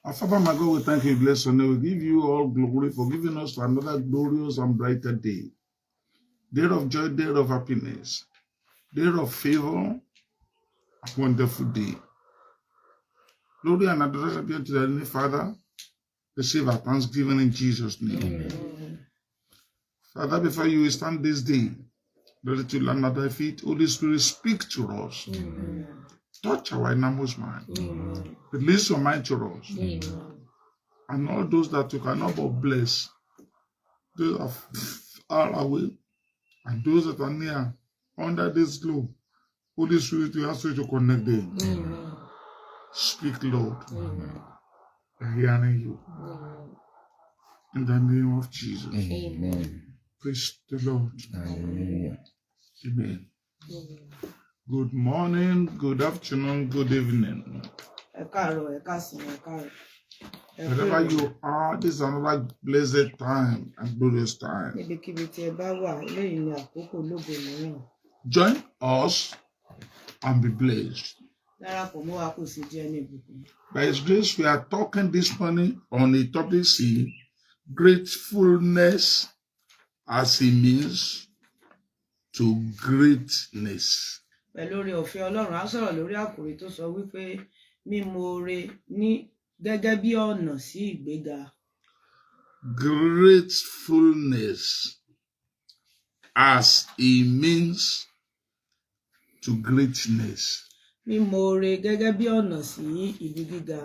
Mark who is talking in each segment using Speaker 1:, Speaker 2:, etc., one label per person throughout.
Speaker 1: Our Father, my God, we thank you, bless your name. We give you all glory for giving us another glorious and brighter day. Day of joy, day of happiness, day of favor, a wonderful day. Glory and adoration be unto the Heavenly Father. Receive our thanksgiving in Jesus' name. Amen. Father, before you stand this day, ready to land at thy feet, Holy Spirit, speak to us. Amen. Touch our innermost mind. Amen. Release your mind to us. Amen. And all those that you cannot but bless, those that are away, and those that are near, under this globe, Holy Spirit, we ask you to connect them. Amen. Speak, Lord. Amen. I'm hearing you. Amen. In the name of Jesus. Amen. Praise the Lord. Amen. Amen. Amen. Good morning, good afternoon, good evening. Wherever you are, this is another blessed time and glorious time. Join us and be blessed. By His grace, we are talking this morning on a topic, see, gratefulness as a means to greatness.
Speaker 2: Pẹ̀lú òfin Ọlọ́run á sọ̀rọ̀ lórí àkòrí tó sọ wípé mímọ̀ore ní gẹ́gẹ́ bí ọ̀nà sí ìgbéga.
Speaker 1: Gratefulness as a means to greatness.
Speaker 2: Mímọ̀ore gẹ́gẹ́ bí ọ̀nà sí ibi gíga.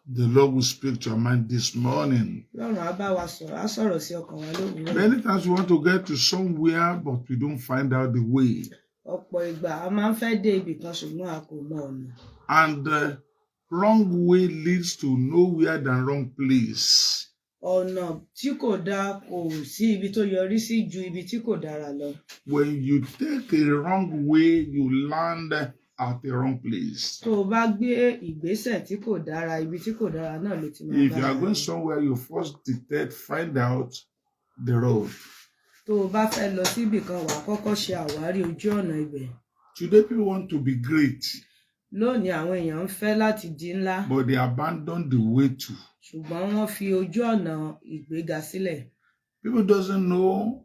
Speaker 1: The Lord will speak to our mind this morning.
Speaker 2: Ọlọ́run á bá wa sọ̀rọ̀, á sọ̀rọ̀ sí ọkàn wa lówùúrọ̀.
Speaker 1: Many times we want to get to somewhere, but we don't find out the way.
Speaker 2: Ọ̀pọ̀ ìgbà a máa ń fẹ́ dé ibì kan ṣùgbọ́n a kò mọ ọ̀nà.
Speaker 1: And the wrong way leads to nowhere than wrong place.
Speaker 2: Ọ̀nà tí kò dáa kò sí ibi tó yọrí sí ju ibi tí kò dára lọ.
Speaker 1: When you take a wrong way, you land at the wrong place.
Speaker 2: Tó o bá gbé ìgbésẹ̀ tí kò dára, ibi tí kò dára náà ló ti máa bá.
Speaker 1: If you are going somewhere, you first detect, find out the road.
Speaker 2: Tó o bá fẹ́ lọ síbì kan, wàá kọ́kọ́ ṣe àwárí ojú ọ̀nà ibẹ̀.
Speaker 1: Today people want to be great.
Speaker 2: Lónìí àwọn èèyàn ń fẹ́ láti di ńlá.
Speaker 1: But they abandon the way to.
Speaker 2: Ṣùgbọ́n wọ́n fi ojú ọ̀nà ìgbéga sílẹ̀.
Speaker 1: People doesn't know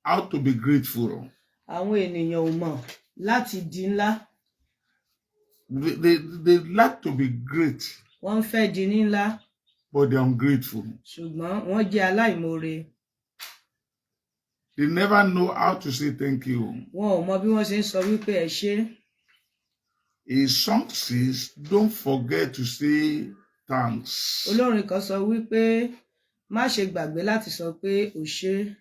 Speaker 1: how to be grateful.
Speaker 2: Àwọn ènìyàn ò mọ̀ láti di ńlá.
Speaker 1: They like to be great.
Speaker 2: Wọ́n fẹ́ di ńlá.
Speaker 1: But they are ungrateful.
Speaker 2: Ṣùgbọ́n wọ́n jẹ́ aláìmoore.
Speaker 1: They never know how to say thank you.
Speaker 2: Wọn ò mọ bí wọ́n ṣe ń sọ wípé ẹ ṣé.
Speaker 1: A song says, don't forget to say thanks.
Speaker 2: Olórin kan sọ wípé má ṣe gbàgbé láti sọ pé o ṣé.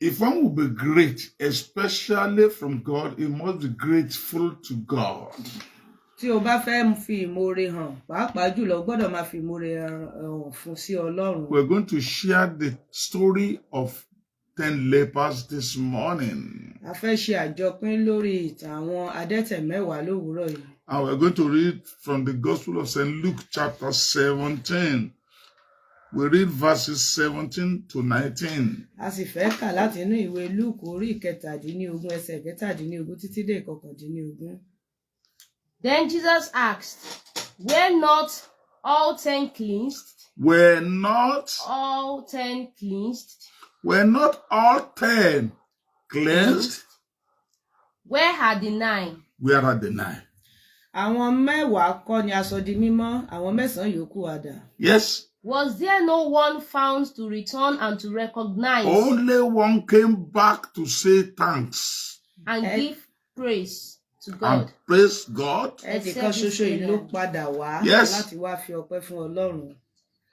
Speaker 1: If one will be great, especially from God, he must be grateful to God.
Speaker 2: Tí o bá fẹ́ fi ìmoore hàn, pàápàá jùlọ o gbọ́dọ̀ máa fi ìmoore hàn fún sí Ọlọ́run.
Speaker 1: We're going to share the story of 10 lepers this morning.
Speaker 2: A fẹ́ ṣe àjọpín lórí ìtàn àwọn adẹ́tẹ̀ 10 lówùúrọ̀ yìí.
Speaker 1: And we're going to read from the Gospel of St. Luke chapter 17. We read verses 17 to 19.
Speaker 2: A sì fẹ́ kà láti inú ìwé Luke orí 17 ẹsẹ̀ 17 títí dé 19.
Speaker 3: Then Jesus asked, were not all 10 cleansed?
Speaker 1: Were not
Speaker 3: all 10 cleansed?
Speaker 1: Were not all 10 cleansed?
Speaker 3: Where are the 9?
Speaker 1: Where are the 9?
Speaker 2: Àwọn 10 kọ́ ni a sọ di mímọ́, àwọn 9 yòókù á dà.
Speaker 1: Yes.
Speaker 3: Was there no one found to return and to recognize?
Speaker 1: Only one came back to say thanks.
Speaker 3: And give praise to God.
Speaker 1: And praise God.
Speaker 2: Ẹnìkan ṣoṣo yìí ló padà wá láti wá fi ọpẹ́ fún Ọlọ́run.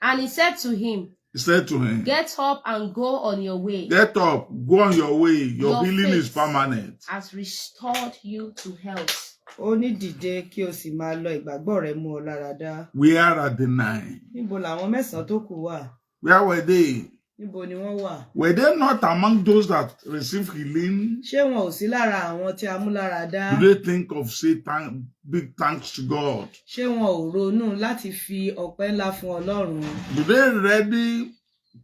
Speaker 3: And he said to him,
Speaker 1: get
Speaker 3: up and go on your way.
Speaker 1: Get up, go on your way. Your healing is permanent.
Speaker 3: Has restored you to health.
Speaker 2: Ó ní dìde kí o sì máa lọ, ìgbàgbọ́ rẹ mú ọ lára dá.
Speaker 1: Where are the 9?
Speaker 2: Níbo làwọn 9 tó kù wà?
Speaker 1: Where were they?
Speaker 2: Níbo ni wọ́n wà?
Speaker 1: Were they not among those that received healing?
Speaker 2: Ṣé wọn ò sí lára àwọn tí a mú lára dá?
Speaker 1: Do they think of saying big thanks to God?
Speaker 2: Ṣé wọn ò ronú láti fi ọpẹ́ ńlá fún Ọlọ́run?
Speaker 1: Do they ready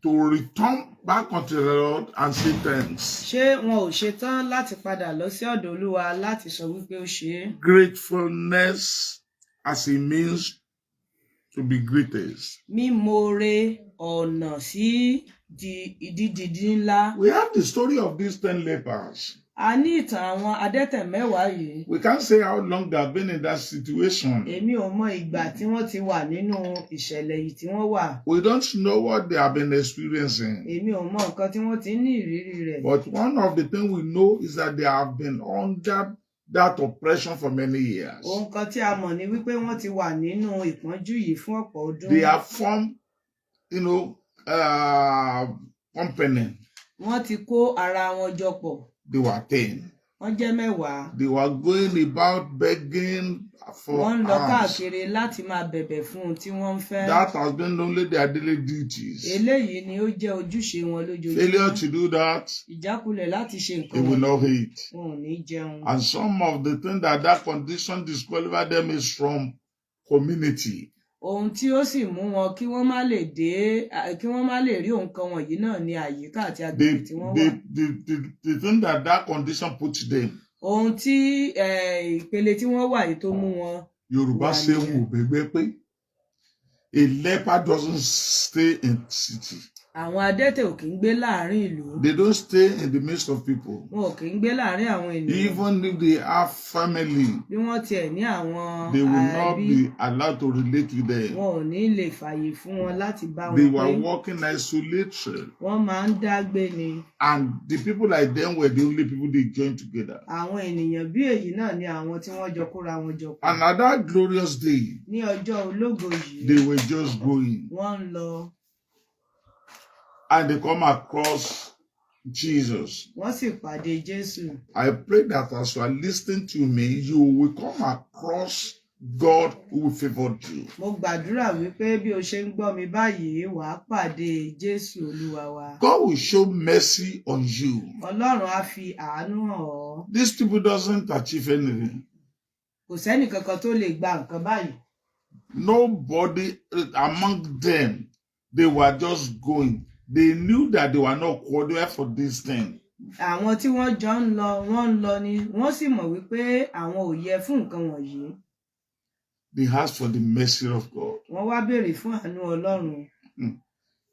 Speaker 1: to return back unto the Lord and say thanks?
Speaker 2: Ṣé wọn ò ṣetán láti padà lọ sí ọ̀dọ̀ Olúwa láti sọ wípé ó ṣé?
Speaker 1: Gratefulness as a means to be greatest.
Speaker 2: Mímore ọ̀nà sí dídí ńlá.
Speaker 1: We have the story of these 10 lepers.
Speaker 2: A ní ìtàn àwọn adẹ́tẹ̀ 10 yìí.
Speaker 1: We can't say how long they have been in that situation.
Speaker 2: Èmi ò mọ ìgbà tí wọ́n ti wà nínú ìṣẹ̀lẹ̀ yìí tí wọ́n wà.
Speaker 1: We don't know what they have been experiencing.
Speaker 2: Èmi ò mọ nǹkan tí wọ́n ti ní ìrírí rẹ̀.
Speaker 1: But one of the things we know is that they have been under that oppression for many years.
Speaker 2: Ohun kan tí a mọ̀ ni wípé wọ́n ti wà nínú ìpọ́njú yìí fún ọ̀pọ̀ ọdún.
Speaker 1: They have formed, company.
Speaker 2: Wọ́n ti kó ara wọn jọ pọ̀.
Speaker 1: They were 10.
Speaker 2: Wọ́n jẹ́ 10.
Speaker 1: They were going about begging for
Speaker 2: Wọ́n ń lọ
Speaker 1: alms.
Speaker 2: káàkiri láti máa bẹ̀bẹ̀ fún ohun tí wọ́n ń fẹ́.
Speaker 1: That has been only their daily duties.
Speaker 2: Eléyìí ni ó jẹ́ ojúṣe wọn lójoojúmọ́.
Speaker 1: Failure to do that,
Speaker 2: Ìjákulẹ̀ láti ṣe
Speaker 1: they
Speaker 2: nǹkan
Speaker 1: will not eat.
Speaker 2: wọn ò ní jẹun.
Speaker 1: And some of the things that condition disqualify them is from community.
Speaker 2: Ohun tí ó sì mú wọn kí wọ́n má lè rí nǹkan wọ̀nyí náà ní àyíká àti agbègbè tí wọ́n wà.
Speaker 1: The thing that condition puts them.
Speaker 2: Ohun tí ìpele tí wọ́n wà yìí tó mú wọn.
Speaker 1: Yorùbá ṣe wù bẹ́gbẹ́ pé a leper doesn't stay in city.
Speaker 2: Àwọn adẹ́tẹ̀ ò kì í gbé láàárín ìlú.
Speaker 1: They don't stay in the midst of people.
Speaker 2: Wọn ò kì í gbé láàárín àwọn ènìyàn.
Speaker 1: Even if they have family,
Speaker 2: Bí wọ́n tiẹ̀ ní àwọn
Speaker 1: they will not be allowed to relate with them.
Speaker 2: wọn ò ní lè fààyè fún wọn láti bá
Speaker 1: They
Speaker 2: wọn
Speaker 1: were
Speaker 2: gbé.
Speaker 1: walking isolated.
Speaker 2: Wọ́n máa ń dá gbé ni.
Speaker 1: And the people like them were the only people they joined together.
Speaker 2: Àwọn ènìyàn bí èyí náà ni àwọn tí wọ́n jọ kóra wọn jọ pọ̀.
Speaker 1: And on that glorious day,
Speaker 2: Ní ọjọ́ ológo yìí,
Speaker 1: they were just going.
Speaker 2: wọ́n ń lọ.
Speaker 1: And they come across Jesus.
Speaker 2: Wọ́n sì pàdé Jésù.
Speaker 1: I pray that as you are listening to me, you will come across God who favored you.
Speaker 2: Mo gbàdúrà wípé bí o ṣe ń gbọ́ mi báyìí, wàá pàdé Jésù Olúwa wa.
Speaker 1: God will show mercy on you.
Speaker 2: Ọlọ́run á fi àánú hàn ọ́.
Speaker 1: These people doesn't achieve anything.
Speaker 2: Kò sẹ́nì kankan tó lè gba nǹkan báyìí.
Speaker 1: Nobody among them, they were just going. They knew that they were not qualified for this thing.
Speaker 2: Àwọn tí wọ́n jọ ń lọ, wọ́n ń lọ ni wọ́n sì mọ̀ wípé àwọn ò yẹ fún nǹkan wọ̀nyí.
Speaker 1: They asked for the mercy of God.
Speaker 2: Wọ́n wá béèrè fún àánú Ọlọ́run.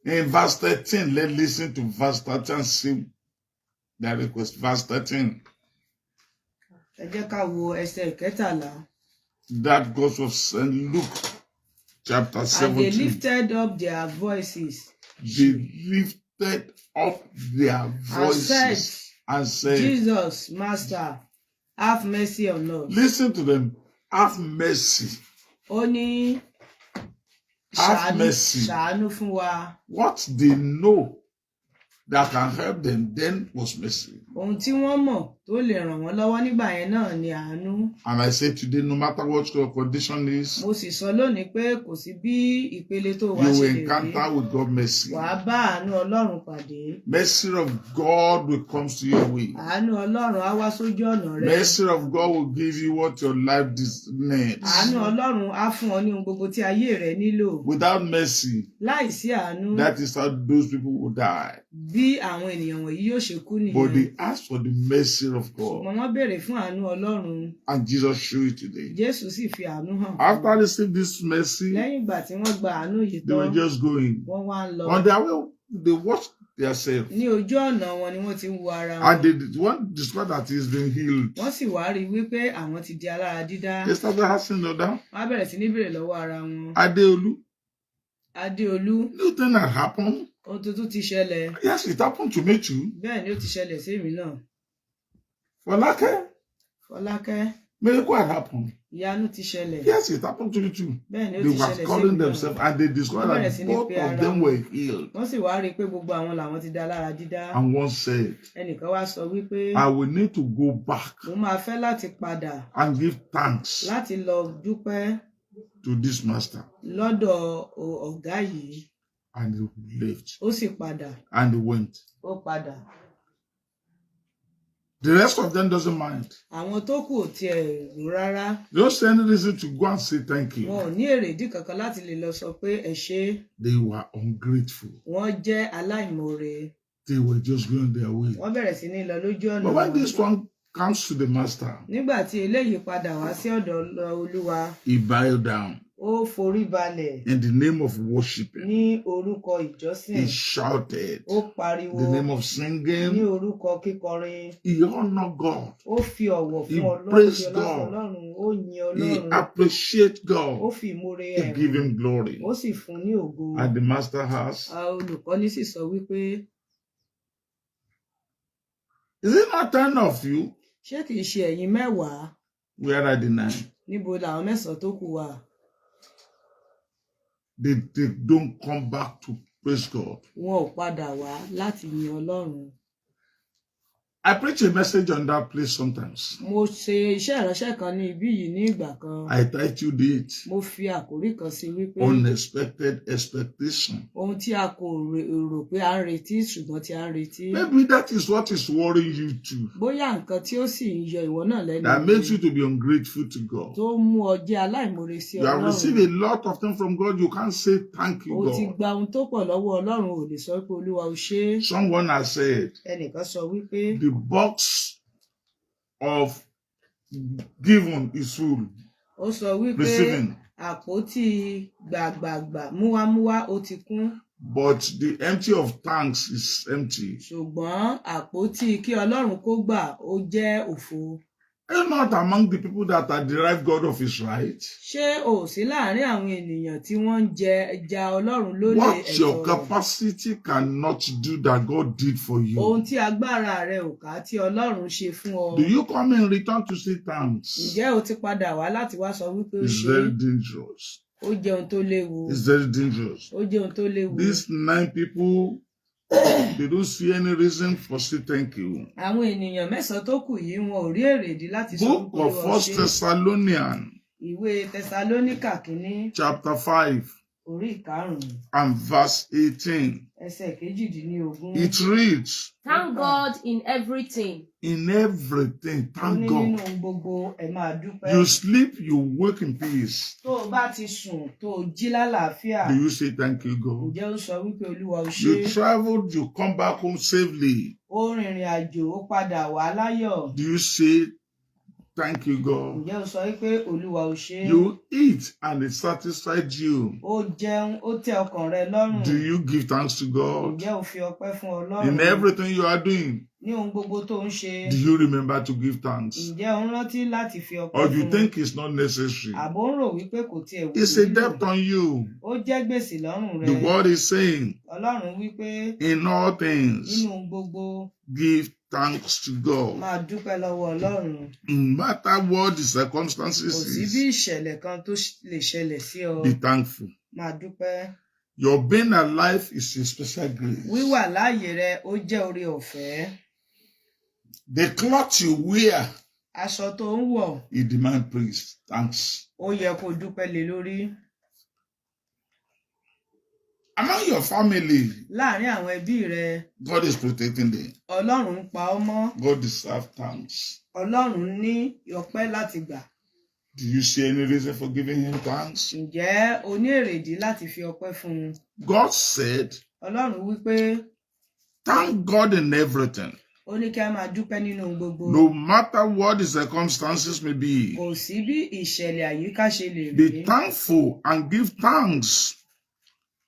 Speaker 1: In verse 13, let's listen to verse 13 and see their request. Verse 13.
Speaker 2: Ẹ jẹ́ ká wo ẹsẹ̀ 13.
Speaker 1: That goes of St. Luke chapter
Speaker 2: And they
Speaker 1: 17.
Speaker 2: lifted up their voices
Speaker 1: They lifted up their voices and said,
Speaker 2: Jesus, Master, have mercy on us.
Speaker 1: listen to them, have mercy.
Speaker 2: Ó ní
Speaker 1: Have mercy.
Speaker 2: ṣàánú fún wa.
Speaker 1: What they know that can help them then was mercy.
Speaker 2: Ohun tí wọ́n mọ̀ tó lè ràn wọ́n lọ́wọ́ nígbà yẹn náà ni àánú.
Speaker 1: And I say today, no matter what your condition is,
Speaker 2: Mo sì sọ lónìí pé kò sí bí ìpele tó wá
Speaker 1: you
Speaker 2: ṣe
Speaker 1: will
Speaker 2: lè rí.
Speaker 1: encounter with God mercy.
Speaker 2: Wàá bá àánú Ọlọ́run pàdé.
Speaker 1: Mercy of God will come to your way.
Speaker 2: Àánú Ọlọ́run á wá sójú ọ̀nà rẹ.
Speaker 1: Mercy of God will give you what your life needs.
Speaker 2: Àánú Ọlọ́run á fún ọ ní ohun gbogbo tí ayé rẹ nílò.
Speaker 1: Without mercy,
Speaker 2: Láìsí àánú,
Speaker 1: that is how those people will die.
Speaker 2: bí àwọn ènìyàn wọ̀nyí yóò ṣe kú
Speaker 1: But
Speaker 2: nìyẹn.
Speaker 1: they asked for the mercy of God.
Speaker 2: Ṣùgbọ́n wọ́n béèrè fún àánú Ọlọ́run.
Speaker 1: And Jesus showed it today.
Speaker 2: Jésù sì fi àánú hàn.
Speaker 1: After receiving this mercy,
Speaker 2: Lẹ́yìn ìgbà tí wọ́n gba àánú yìí
Speaker 1: they were
Speaker 2: tán,
Speaker 1: just going.
Speaker 2: wọ́n wá ń lọ.
Speaker 1: On their way, they watched themselves.
Speaker 2: Ní ojú ọ̀nà wọn ni wọ́n ti ń wo ara
Speaker 1: And
Speaker 2: wọn.
Speaker 1: they want discover that he's been healed.
Speaker 2: Wọ́n sì wá rí i wípé àwọn ti di alára dídá.
Speaker 1: They started asking them down.
Speaker 2: Wọ́n á bẹ̀rẹ̀ sí ní béèrè lọ́wọ́ ara wọn.
Speaker 1: Adeolu,
Speaker 2: Adéolú,
Speaker 1: new thing that happened.
Speaker 2: ohun tuntun ti ṣẹlẹ̀.
Speaker 1: Yes, it happened to me too.
Speaker 2: Bẹ́ẹ̀ ni ó ti ṣẹlẹ̀ sí èmi náà.
Speaker 1: Folake,
Speaker 2: Fọlákẹ́,
Speaker 1: miracle had happened.
Speaker 2: ìyanu ti ṣẹlẹ̀.
Speaker 1: Yes, it happened to you too.
Speaker 2: Bẹ́ẹ̀ ni ó
Speaker 1: They
Speaker 2: ti
Speaker 1: were
Speaker 2: ṣẹlẹ̀ sí
Speaker 1: calling
Speaker 2: èmi náà.
Speaker 1: themselves and they discovered that both of them were healed.
Speaker 2: Wọ́n sì wá rí i pé gbogbo àwọn làwọn ti di alára dídá.
Speaker 1: And one said,
Speaker 2: Ẹnìkan wá sọ wípé
Speaker 1: I will need to go back
Speaker 2: mo máa fẹ́ láti padà
Speaker 1: and give thanks
Speaker 2: láti lọ dúpẹ́
Speaker 1: to this master.
Speaker 2: lọ́dọ̀ ọ̀gá yìí.
Speaker 1: And he left
Speaker 2: Ó sì padà.
Speaker 1: and he went.
Speaker 2: Ó padà.
Speaker 1: The rest of them doesn't mind.
Speaker 2: Àwọn tó kù ò tiẹ̀ rò rárá.
Speaker 1: They don't see any reason to go and say thank
Speaker 2: Wọn
Speaker 1: you.
Speaker 2: ò ní èrèdí kankan láti lè lọ sọ pé ẹ ṣé.
Speaker 1: They were ungrateful.
Speaker 2: Wọ́n jẹ́ aláìmoore.
Speaker 1: They were just going their way.
Speaker 2: Wọ́n bẹ̀rẹ̀ sí ní lọ lójú ọ̀nà
Speaker 1: But when
Speaker 2: wọn.
Speaker 1: this one comes to the master,
Speaker 2: nígbà tí eléyìí padà wá sí ọ̀dọ̀ Olúwa,
Speaker 1: he bowed down
Speaker 2: ó forí balẹ̀
Speaker 1: in the name of worshiping.
Speaker 2: ní orúkọ ìjọsìn,
Speaker 1: He shouted
Speaker 2: ó pariwo
Speaker 1: the name of
Speaker 2: ní
Speaker 1: singing.
Speaker 2: orúkọ kíkọrin,
Speaker 1: He honored God.
Speaker 2: ó fi ọ̀wọ̀
Speaker 1: He
Speaker 2: fún Ọlọ́run,
Speaker 1: praised
Speaker 2: fi ọlá fún
Speaker 1: God.
Speaker 2: Ọlọ́run, ó yin
Speaker 1: He
Speaker 2: Ọlọ́run,
Speaker 1: appreciated
Speaker 2: ó
Speaker 1: God.
Speaker 2: fi ìmoore
Speaker 1: He
Speaker 2: hàn,
Speaker 1: gave him glory.
Speaker 2: ó sì fún ní ògo.
Speaker 1: And the master asked,
Speaker 2: Olùkọ́ni sì sọ wípé,
Speaker 1: is it not 10 of you?
Speaker 2: ṣé kìí ṣe ẹ̀yin mẹ́wàá?
Speaker 1: Where are the 9?
Speaker 2: Níbo làwọn mẹ́sàn-án tó kù wà?
Speaker 1: They don't come back to praise God.
Speaker 2: Wọn ò padà wá láti yin Ọlọ́run.
Speaker 1: I preach a message on that place sometimes.
Speaker 2: Mo ṣe iṣẹ́ ìránṣẹ́ kan ní ibí yìí ní ìgbà kan.
Speaker 1: I titled it
Speaker 2: Mo fi àkórí kan sí wípé
Speaker 1: Unexpected Expectation.
Speaker 2: ohun tí a kò rò pé à ń retí ṣùgbọ́n tí a ń retí.
Speaker 1: Maybe that is what is worrying you too.
Speaker 2: Bóyá nǹkan tí ó sì ń yọ ìwọ náà lẹ́nu
Speaker 1: That makes you to be ungrateful to God.
Speaker 2: tó mú ọ jẹ́ aláìmoore sí
Speaker 1: You have received
Speaker 2: Ọlọ́run.
Speaker 1: a lot of things from God. You can't say thank you,
Speaker 2: O ti
Speaker 1: God.
Speaker 2: gba ohun tó pọ̀ lọ́wọ́ Ọlọ́run, ò lè sọ pé Olúwa o ṣé.
Speaker 1: Someone has said
Speaker 2: Ẹnìkan sọ wípé
Speaker 1: the box of giving is full.
Speaker 2: ó sọ wípé
Speaker 1: Receiving.
Speaker 2: àpótí gbàgbàgbà múwámúwá ó ti kún,
Speaker 1: But the empty of thanks is empty.
Speaker 2: ṣùgbọ́n àpótí kí Ọlọ́run kó gbà ó jẹ́ òfo.
Speaker 1: Are you not among the people that are derived God of his right?
Speaker 2: Ṣé o sí láàárín àwọn ènìyàn tí wọ́n ń ja Ọlọ́run lólè
Speaker 1: What your
Speaker 2: ẹ̀tọ́ rẹ̀?
Speaker 1: capacity cannot do that God did for you.
Speaker 2: Ohun tí agbára rẹ ò ká tí Ọlọ́run ṣe fún ọ.
Speaker 1: Do you come in return to say thanks?
Speaker 2: Ǹjẹ́ o ti padà wá láti wá sọ wípé ó
Speaker 1: It's
Speaker 2: ṣe
Speaker 1: very dangerous.
Speaker 2: ó jẹ́ ohun tó léwu?
Speaker 1: It's very dangerous.
Speaker 2: Ó jẹ́ ohun tó léwu.
Speaker 1: These 9 people, they don't see any reason for say thank you.
Speaker 2: Àwọn ènìyàn mẹ́sàn-án tó kù yìí wọn ò rí èrèdí láti sọ
Speaker 1: Book
Speaker 2: wípé
Speaker 1: of
Speaker 2: Olúwa
Speaker 1: First
Speaker 2: ṣe.
Speaker 1: Thessalonians,
Speaker 2: Ìwé Tẹsalóníkà kínní
Speaker 1: chapter 5
Speaker 2: orí 5
Speaker 1: and verse 18.
Speaker 2: ẹsẹ̀ 18.
Speaker 1: It reads,
Speaker 3: Thank God in everything.
Speaker 1: in everything,
Speaker 2: Ó
Speaker 1: thank
Speaker 2: ní nínú
Speaker 1: God.
Speaker 2: ohun gbogbo ẹ máa dúpẹ́.
Speaker 1: You sleep, you wake in peace.
Speaker 2: Tó o bá ti sùn tó o jí lálàáfíà,
Speaker 1: Do you say thank you, God?
Speaker 2: ǹjẹ́ ó sọ wípé Olúwa o ṣé?
Speaker 1: You traveled, you come back home safely.
Speaker 2: Ó rìnrìn àjò ó padà wá láyọ̀.
Speaker 1: Do you say thank you, God?
Speaker 2: Ǹjẹ́ ó sọ wípé Olúwa o ṣé?
Speaker 1: You eat and it satisfied you.
Speaker 2: Ó jẹun ó tẹ́ ọkàn rẹ lọ́rùn.
Speaker 1: Do you give thanks to God?
Speaker 2: Ǹjẹ́ o fi ọpẹ́ fún Ọlọ́run?
Speaker 1: In everything you are doing,
Speaker 2: Ní ohun gbogbo tó ń ṣe,
Speaker 1: do you remember to give thanks?
Speaker 2: ǹjẹ́ o ń rántí láti fi ọpẹ́
Speaker 1: Or
Speaker 2: fún?
Speaker 1: you think it's not necessary?
Speaker 2: Àbò ń rò wípé kò tiẹ̀ wù
Speaker 1: It's a
Speaker 2: nílò.
Speaker 1: debt on you.
Speaker 2: Ó jẹ́ gbèsè lọ́rùn rẹ.
Speaker 1: The word is saying,
Speaker 2: Ọlọ́run wípé
Speaker 1: in all things,
Speaker 2: nínú ohun gbogbo
Speaker 1: give thanks to God.
Speaker 2: máa dúpẹ́ lọ́wọ́ Ọlọ́run.
Speaker 1: No matter what the
Speaker 2: Kò
Speaker 1: circumstances
Speaker 2: sí bí
Speaker 1: is,
Speaker 2: ìṣẹ̀lẹ̀ kan tó lè ṣẹlẹ̀ sí ọ.
Speaker 1: be thankful.
Speaker 2: Máa dúpẹ́.
Speaker 1: Your being alive is a special grace.
Speaker 2: Wíwà láàyè rẹ ó jẹ́ oore ọ̀fẹ́.
Speaker 1: The cloth you wear,
Speaker 2: Aṣọ tó ń wọ̀
Speaker 1: it demand praise, thanks.
Speaker 2: ó yẹ kó dúpẹ́ lé lórí.
Speaker 1: Among your family,
Speaker 2: Láàárín àwọn ẹbí rẹ,
Speaker 1: God is protecting them.
Speaker 2: Ọlọ́run ń pa ọ́ mọ́.
Speaker 1: God deserves thanks.
Speaker 2: Ọlọ́run ní ọpẹ́ láti gbà.
Speaker 1: Do you see any reason for giving him thanks?
Speaker 2: Ǹjẹ́ o ní èrèdí láti fi ọpẹ́ fún un?
Speaker 1: God said,
Speaker 2: Ọlọ́run wípé
Speaker 1: thank God in everything.
Speaker 2: ó ní kí a máa dúpẹ́ nínú ohun gbogbo.
Speaker 1: No matter what the circumstances may be,
Speaker 2: Kò sí bí ìṣẹ̀lẹ̀ àyíká ṣe lè rí.
Speaker 1: be thankful and give thanks.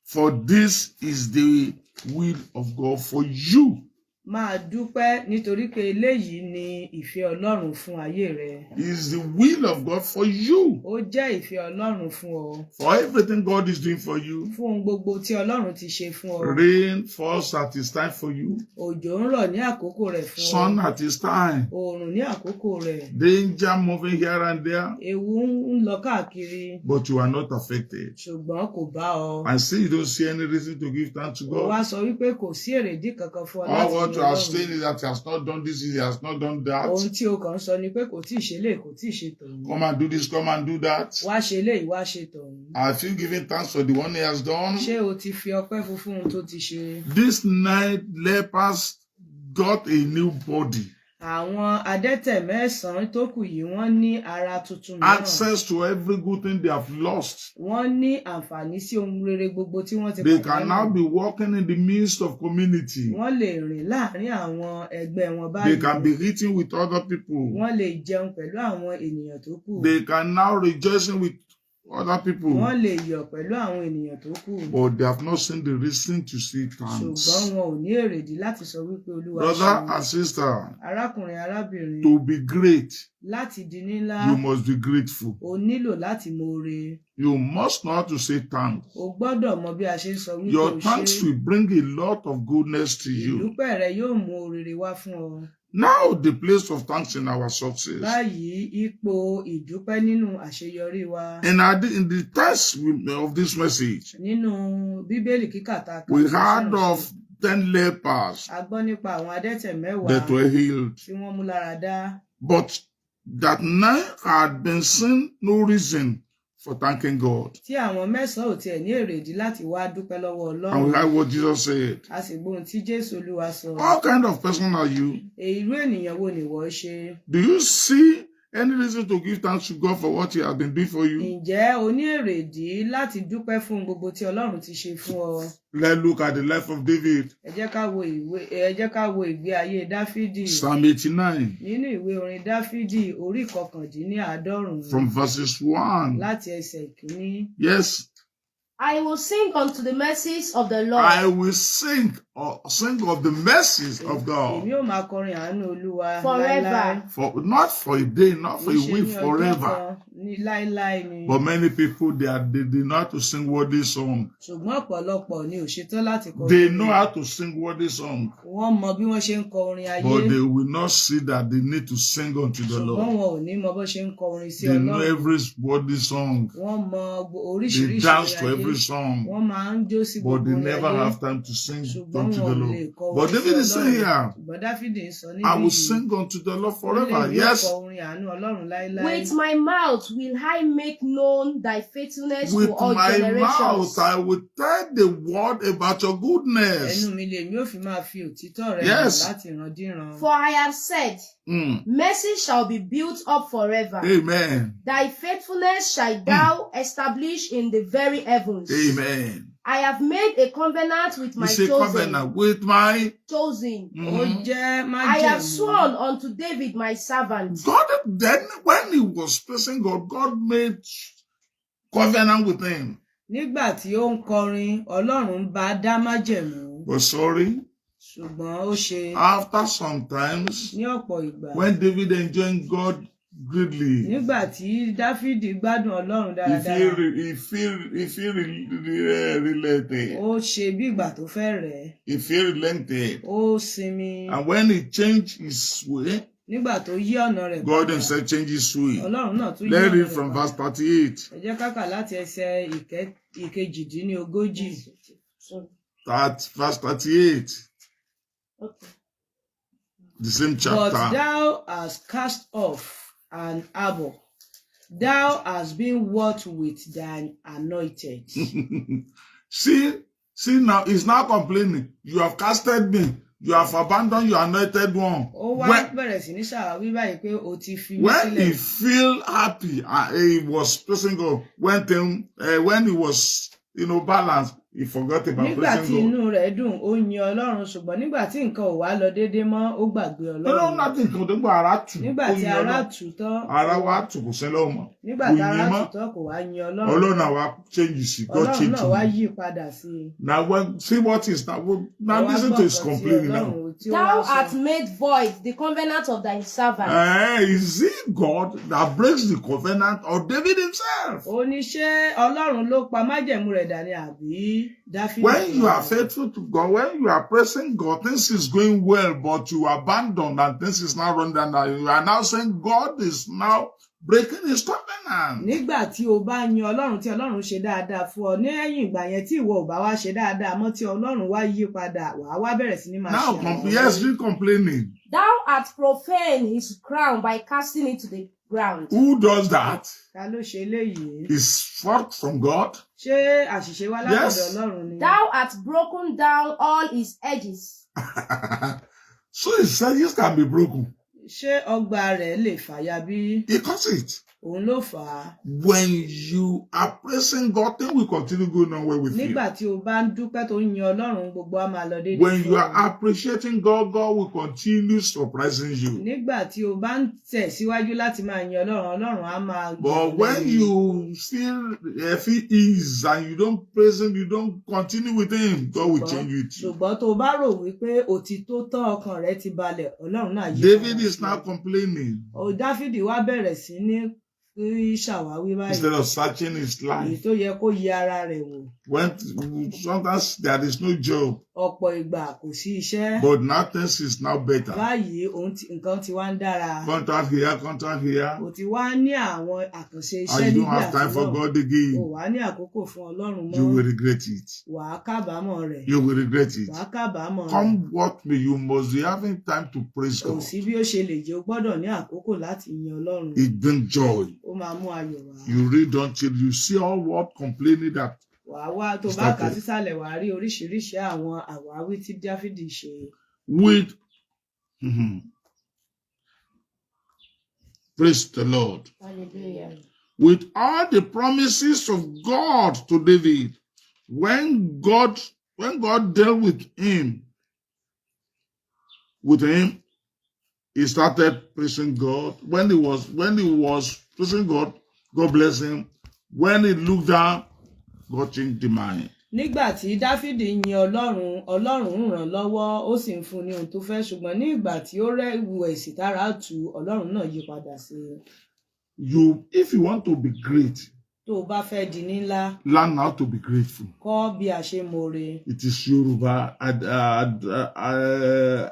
Speaker 1: For this is the will of God for you.
Speaker 2: Máa dúpẹ́ nítorí pé eléyìí ni ìfẹ́ Ọlọ́run fún ayé rẹ.
Speaker 1: It is the will of God for you.
Speaker 2: Ó jẹ́ ìfẹ́ Ọlọ́run fún ọ.
Speaker 1: For everything God is doing for you.
Speaker 2: Fún ohun gbogbo tí Ọlọ́run ti ṣe fún ọ.
Speaker 1: Rain falls at his time for you.
Speaker 2: Òjò ń rọ̀ ní àkókò rẹ̀ fún ọ.
Speaker 1: Sun at his time.
Speaker 2: Oòrùn ní àkókò rẹ̀.
Speaker 1: Danger moving here and there.
Speaker 2: Ewu ń lọ káàkiri.
Speaker 1: But you are not affected.
Speaker 2: Ṣùgbọ́n kò bá ọ.
Speaker 1: And still you don't see any reason to give thanks to
Speaker 2: Ó wá
Speaker 1: God.
Speaker 2: sọ wípé kò sí èrèdí kankan fún ọ
Speaker 1: All
Speaker 2: láti
Speaker 1: what
Speaker 2: yin
Speaker 1: you are
Speaker 2: Ọlọ́run.
Speaker 1: saying is that he has not done this, he has not done that.
Speaker 2: Ohun tí o kàn ń sọ ni pé kò tíì ṣe léè, kò tíì ṣe tọ̀hún.
Speaker 1: Come and do this, come and do that.
Speaker 2: Wá ṣe léyìí, wá ṣe tọ̀hún.
Speaker 1: Have you given thanks for the one he has done?
Speaker 2: Ṣé o ti fi ọpẹ́ fún ohun tó ti ṣe?
Speaker 1: These 9 lepers got a new body.
Speaker 2: Àwọn adẹ́tẹ̀ 9 tó kù yìí wọ́n ní ara tuntun mìíràn.
Speaker 1: Access to every good thing they have lost.
Speaker 2: Wọ́n ní àǹfààní sí ohun rere gbogbo tí wọ́n ti
Speaker 1: They can now be walking in the midst of community.
Speaker 2: Wọ́n lè rìn láàrin àwọn ẹgbẹ́ wọn báyìí.
Speaker 1: They can be eating with other people.
Speaker 2: Wọ́n lè jẹun pẹ̀lú àwọn ènìyàn tó kù.
Speaker 1: They can now rejoicing with other people.
Speaker 2: Wọ́n lè yọ̀ pẹ̀lú àwọn ènìyàn tó kù.
Speaker 1: But they have not seen the reason to say thanks.
Speaker 2: Ṣùgbọ́n wọn ò ní èrèdí láti sọ wípé Olúwa
Speaker 1: Brother and sister,
Speaker 2: arákùnrin arábìnrin,
Speaker 1: to be great,
Speaker 2: láti di ńlá,
Speaker 1: you must be grateful.
Speaker 2: o nílò láti moore.
Speaker 1: You must know how to say thanks.
Speaker 2: O gbọ́dọ̀ mọ bí a ṣe ń sọ wípé o
Speaker 1: Your
Speaker 2: ṣé.
Speaker 1: thanks will bring a lot of goodness to you.
Speaker 2: Ìdúpẹ́ rẹ yóò mú oríire wá fún ọ.
Speaker 1: Now, the place of thanks in our success.
Speaker 2: Báyìí, ipò ìdúpẹ́ nínú àṣeyọrí wa.
Speaker 1: And in the text of this message,
Speaker 2: Nínú Bíbélì kíkà tá a kà
Speaker 1: we
Speaker 2: sí
Speaker 1: heard
Speaker 2: sínú
Speaker 1: of 10 lepers
Speaker 2: a gbọ́ nípa àwọn adẹ́tẹ̀ 10
Speaker 1: that were healed,
Speaker 2: tí wọ́n mú lára dá.
Speaker 1: but that 9 had been seen no reason for thanking God.
Speaker 2: Tí àwọn 9 ò tiẹ̀ ní èrèdí láti wá dúpẹ́ lọ́wọ́
Speaker 1: And we
Speaker 2: Ọlọ́run.
Speaker 1: heard what Jesus said.
Speaker 2: A sì gbọ́ ohun tí Jésù Olúwa sọ.
Speaker 1: What kind of person are you?
Speaker 2: Irú ènìyàn wo ni ìwọ ṣe?
Speaker 1: Do you see any reason to give thanks to God for what He has been doing for you?
Speaker 2: Ǹjẹ́ o ní èrèdí láti dúpẹ́ fún gbogbo tí Ọlọ́run ti ṣe fún ọ?
Speaker 1: Let's look at the life of David.
Speaker 2: Ẹ jẹ́ ká wo ìgbé ayé Dáfídì.
Speaker 1: Psalm 89,
Speaker 2: Nínú ìwé orin Dáfídì orí 99
Speaker 1: from verses 1.
Speaker 2: láti ẹsẹ̀ ìkíní.
Speaker 1: Yes,
Speaker 3: I will sing unto the mercies of the Lord.
Speaker 1: I will sing of the mercies of God.
Speaker 2: Èmi ò máa kọrin àánú Olúwa
Speaker 3: Forever.
Speaker 1: For not for a day, not for a
Speaker 2: Kì í ṣe
Speaker 1: week,
Speaker 2: ní ọjọ́
Speaker 1: forever.
Speaker 2: kan, ní láéláé ni.
Speaker 1: But many people they did not to sing worthy song.
Speaker 2: Ṣùgbọ́n ọ̀pọ̀lọpọ̀ ni ò ṣetán láti kọ
Speaker 1: They
Speaker 2: orin.
Speaker 1: know how to sing worthy song,
Speaker 2: Wọ́n mọ bí wọ́n ṣe ń kọ orin ayé.
Speaker 1: but they will not see that they need to sing unto the
Speaker 2: Ṣùgbọ́n
Speaker 1: Lord.
Speaker 2: wọn ò ní mọ bó ṣe ń kọ orin sí
Speaker 1: They know
Speaker 2: Ọlọ́run.
Speaker 1: every worthy song.
Speaker 2: Wọ́n mọ
Speaker 1: They
Speaker 2: oríṣiríṣi
Speaker 1: dance to
Speaker 2: orin ayé.
Speaker 1: every song,
Speaker 2: Wọ́n máa ń jó sí
Speaker 1: but
Speaker 2: gbogbo
Speaker 1: they
Speaker 2: orin
Speaker 1: never
Speaker 2: ayé.
Speaker 1: have time to sing
Speaker 2: Ṣùgbọ́n
Speaker 1: unto
Speaker 2: wọn
Speaker 1: the
Speaker 2: ò lè
Speaker 1: Lord.
Speaker 2: kọ
Speaker 1: But
Speaker 2: orin sí
Speaker 1: David is saying
Speaker 2: Ọlọ́run.
Speaker 1: here,
Speaker 2: Ṣùgbọ́n Dáfídì ń sọ
Speaker 1: I will
Speaker 2: níbí
Speaker 1: sing unto the Lord
Speaker 2: yìí.
Speaker 1: forever.
Speaker 2: Ó lè
Speaker 1: Yes,
Speaker 2: kọ orin àánú Ọlọ́run láéláé.
Speaker 3: With my mouth will I make known thy faithfulness
Speaker 1: with
Speaker 3: to all
Speaker 1: my
Speaker 3: generations.
Speaker 1: mouth I will tell the word about your goodness.
Speaker 2: Ẹnu mi lèmi ò fi máa fi òtítọ́ rẹ̀ hàn
Speaker 1: Yes.
Speaker 2: láti ìrandíran.
Speaker 3: For I have said, mercy shall be built up forever.
Speaker 1: Amen.
Speaker 3: Thy faithfulness shall thou establish in the very heavens.
Speaker 1: Amen.
Speaker 3: I have made a covenant with my
Speaker 1: It's a covenant with my
Speaker 3: chosen.
Speaker 2: Ó jẹ́
Speaker 3: I have
Speaker 2: májẹ̀mú.
Speaker 3: sworn unto David my servant.
Speaker 1: God. Then when he was praising God, God made covenant with him.
Speaker 2: Nígbà tí ó ń kọrin, Ọlọ́run ń bá a dá májẹ̀mú.
Speaker 1: But sorry,
Speaker 2: Ṣùgbọ́n ó ṣe
Speaker 1: after sometimes,
Speaker 2: ní ọ̀pọ̀ ìgbà.
Speaker 1: when David enjoying God greatly,
Speaker 2: Nígbà tí Dáfídì gbádùn Ọlọ́run
Speaker 1: if
Speaker 2: dáradára,
Speaker 1: he related,
Speaker 2: ó ṣe bí ìgbà tó fẹ́ rẹ̀ ẹ́.
Speaker 1: if he relented,
Speaker 2: Ó sinmi.
Speaker 1: and when he changed his way,
Speaker 2: Nígbà tó yí ọ̀nà rẹ̀
Speaker 1: God
Speaker 2: padà,
Speaker 1: himself changed his way.
Speaker 2: Ọlọ́run náà tún yí
Speaker 1: Let's
Speaker 2: ọ̀nà
Speaker 1: read
Speaker 2: rẹ̀
Speaker 1: from
Speaker 2: padà.
Speaker 1: verse 38.
Speaker 2: Ẹ jẹ́ ká kà láti ẹsẹ̀ ìkejìdínlógójì.
Speaker 1: That verse 38,
Speaker 3: Okay.
Speaker 1: the same
Speaker 2: But
Speaker 1: chapter.
Speaker 2: thou hast cast off an abhor. Thou hast been what with thine anointed.
Speaker 1: see now, he's now complaining. You have casted me. You have abandoned your anointed one.
Speaker 2: Ó wá
Speaker 1: When,
Speaker 2: bẹ̀rẹ̀ sí ní ṣàwáwí báyìí pé o ti fi mí
Speaker 1: when he
Speaker 2: sílẹ̀.
Speaker 1: feel happy, he was praising God. When he was, balanced, he forgot about
Speaker 2: Nígbà tí
Speaker 1: praising God.
Speaker 2: inú rẹ̀ dùn, ó yin Ọlọ́run, ṣùgbọ́n nígbà tí nǹkan ò wá lọ déédéé mọ́, ó gbàgbé Ọlọ́run.
Speaker 1: Nothing kan tó gba ara tù.
Speaker 2: Nígbà tí ara tù tán,
Speaker 1: Ara wa tù kò sẹ́lẹ̀ ọmọ.
Speaker 2: nígbà
Speaker 1: Kò
Speaker 2: tí ara
Speaker 1: yin
Speaker 2: tù
Speaker 1: mọ́.
Speaker 2: tán kò wá yin Ọlọ́run.
Speaker 1: Ọlọ́run àwa change sí. God
Speaker 2: Ọlọ́run
Speaker 1: change
Speaker 2: náà wá
Speaker 1: him.
Speaker 2: yí padà sí i.
Speaker 1: Now see what is now. Now
Speaker 2: Ẹ wá
Speaker 1: listen
Speaker 2: gbọ́
Speaker 1: to his
Speaker 2: nǹkan tí
Speaker 1: complaining now.
Speaker 2: Ọlọ́run tí ó
Speaker 3: Thou
Speaker 2: wá sọ.
Speaker 3: hast made void the covenant of thy servant.
Speaker 1: Is it God that breaks the covenant or David himself?
Speaker 2: Ó ní ṣé Ọlọ́run ló pa májẹ̀mú rẹ̀ dà ní àbí Dáfídì?
Speaker 1: When you are faithful to God, when you are praising God, things is going well, but you abandon and things is now running down. You are now saying God is now breaking his covenant.
Speaker 2: Nígbà tí o bá yin Ọlọ́run tí Ọlọ́run ṣe dáadáa fún ọ, ní ẹ̀yìn ìgbà yẹn tí ìwọ ò bá wá ṣe dáadáa mọ́ tí Ọlọ́run wá yí padà, wàá wá bẹ̀rẹ̀ sí ní máa
Speaker 1: Now,
Speaker 2: ṣe àwọn
Speaker 1: yes,
Speaker 2: ọ̀rọ̀.
Speaker 1: read complaining.
Speaker 3: Thou hast profaned his crown by casting it to the ground.
Speaker 1: Who does that?
Speaker 2: Ta ló ṣe eléyìí?
Speaker 1: Is fault from God?
Speaker 2: Ṣé àṣìṣe wá látọ̀dọ̀
Speaker 1: Yes.
Speaker 2: Ọlọ́run ni?
Speaker 3: Thou hast broken down all his edges.
Speaker 1: So his edges can be broken.
Speaker 2: ṣé ọgbà rẹ̀ lè fàya bí?
Speaker 1: He caused it.
Speaker 2: Òun ló fà á.
Speaker 1: When you are praising God, things will continue going on well with you.
Speaker 2: Nígbà tí o bá ń dúpẹ́ tó ń yin Ọlọ́run, gbogbo á máa lọ déédéé
Speaker 1: When
Speaker 2: fún
Speaker 1: you
Speaker 2: ọ.
Speaker 1: are appreciating God, God will continue surprising you.
Speaker 2: Nígbà tí o bá ń tẹ̀síwájú láti máa yin Ọlọ́run, Ọlọ́run á máa
Speaker 1: But when you feel ease and you don't praise Him, you don't continue with Him, God will change with you.
Speaker 2: ṣùgbọ́n tó o bá rò wípé òtítọ́ tán ọkàn rẹ ti balẹ̀, Ọlọ́run náà yí
Speaker 1: David
Speaker 2: padà
Speaker 1: is
Speaker 2: sí
Speaker 1: now
Speaker 2: ọ.
Speaker 1: complaining
Speaker 2: Dáfídì wá bẹ̀rẹ̀ sí ní ṣàwáwí báyìí.
Speaker 1: instead of searching his
Speaker 2: Èyí
Speaker 1: life.
Speaker 2: tó yẹ kó yẹ ara rẹ̀ wò.
Speaker 1: When sometimes there is no job,
Speaker 2: Ọ̀pọ̀ ìgbà kò sí iṣẹ́.
Speaker 1: but now things is now better.
Speaker 2: Báyìí nǹkan ti wá ń dára.
Speaker 1: Contract here,
Speaker 2: O ti wá ní àwọn àkànṣe iṣẹ́
Speaker 1: and you
Speaker 2: níbi
Speaker 1: don't have time for
Speaker 2: àtúnlọ̀.
Speaker 1: God
Speaker 2: O
Speaker 1: again.
Speaker 2: wá ní àkókò fún Ọlọ́run
Speaker 1: You will
Speaker 2: mọ́.
Speaker 1: regret it.
Speaker 2: Wà á kábàámọ̀ rẹ̀.
Speaker 1: You will regret it.
Speaker 2: Wà á kábàámọ̀ rẹ̀.
Speaker 1: Come what may, you must be having time to praise
Speaker 2: Kò
Speaker 1: God.
Speaker 2: sí bí ó ṣe lè jẹ́, o gbọ́dọ̀ ní àkókò láti yin Ọlọ́run.
Speaker 1: It brings joy.
Speaker 2: Ó máa mú ayọ̀ wá.
Speaker 1: You read until you see all what complaining that
Speaker 2: Wà á wá tó bá kà sísàlẹ̀ wà á rí oríṣiríṣi àwọn àwáwí tí Dáfídì ṣe.
Speaker 1: with praise the Lord.
Speaker 3: Hallelujah.
Speaker 1: With all the promises of God to David, when God dealt with him, he started praising God. When he was praising God, God bless him. When he looked down, God changed the mind.
Speaker 2: Nígbà tí Dáfídì yin Ọlọ́run, Ọlọ́run ń ràn lọ́wọ́, ó sì ń fún ní ohun tó fẹ́, ṣùgbọ́n ní ìgbà tí ó rẹ̀wẹ̀sì tára tù, Ọlọ́run náà yí padà sí i.
Speaker 1: If you want to be great,
Speaker 2: Tó o bá fẹ́ di ní ńlá,
Speaker 1: learn how to be grateful.
Speaker 2: kọ́ bí a ṣe mọ̀re.
Speaker 1: It is Yoruba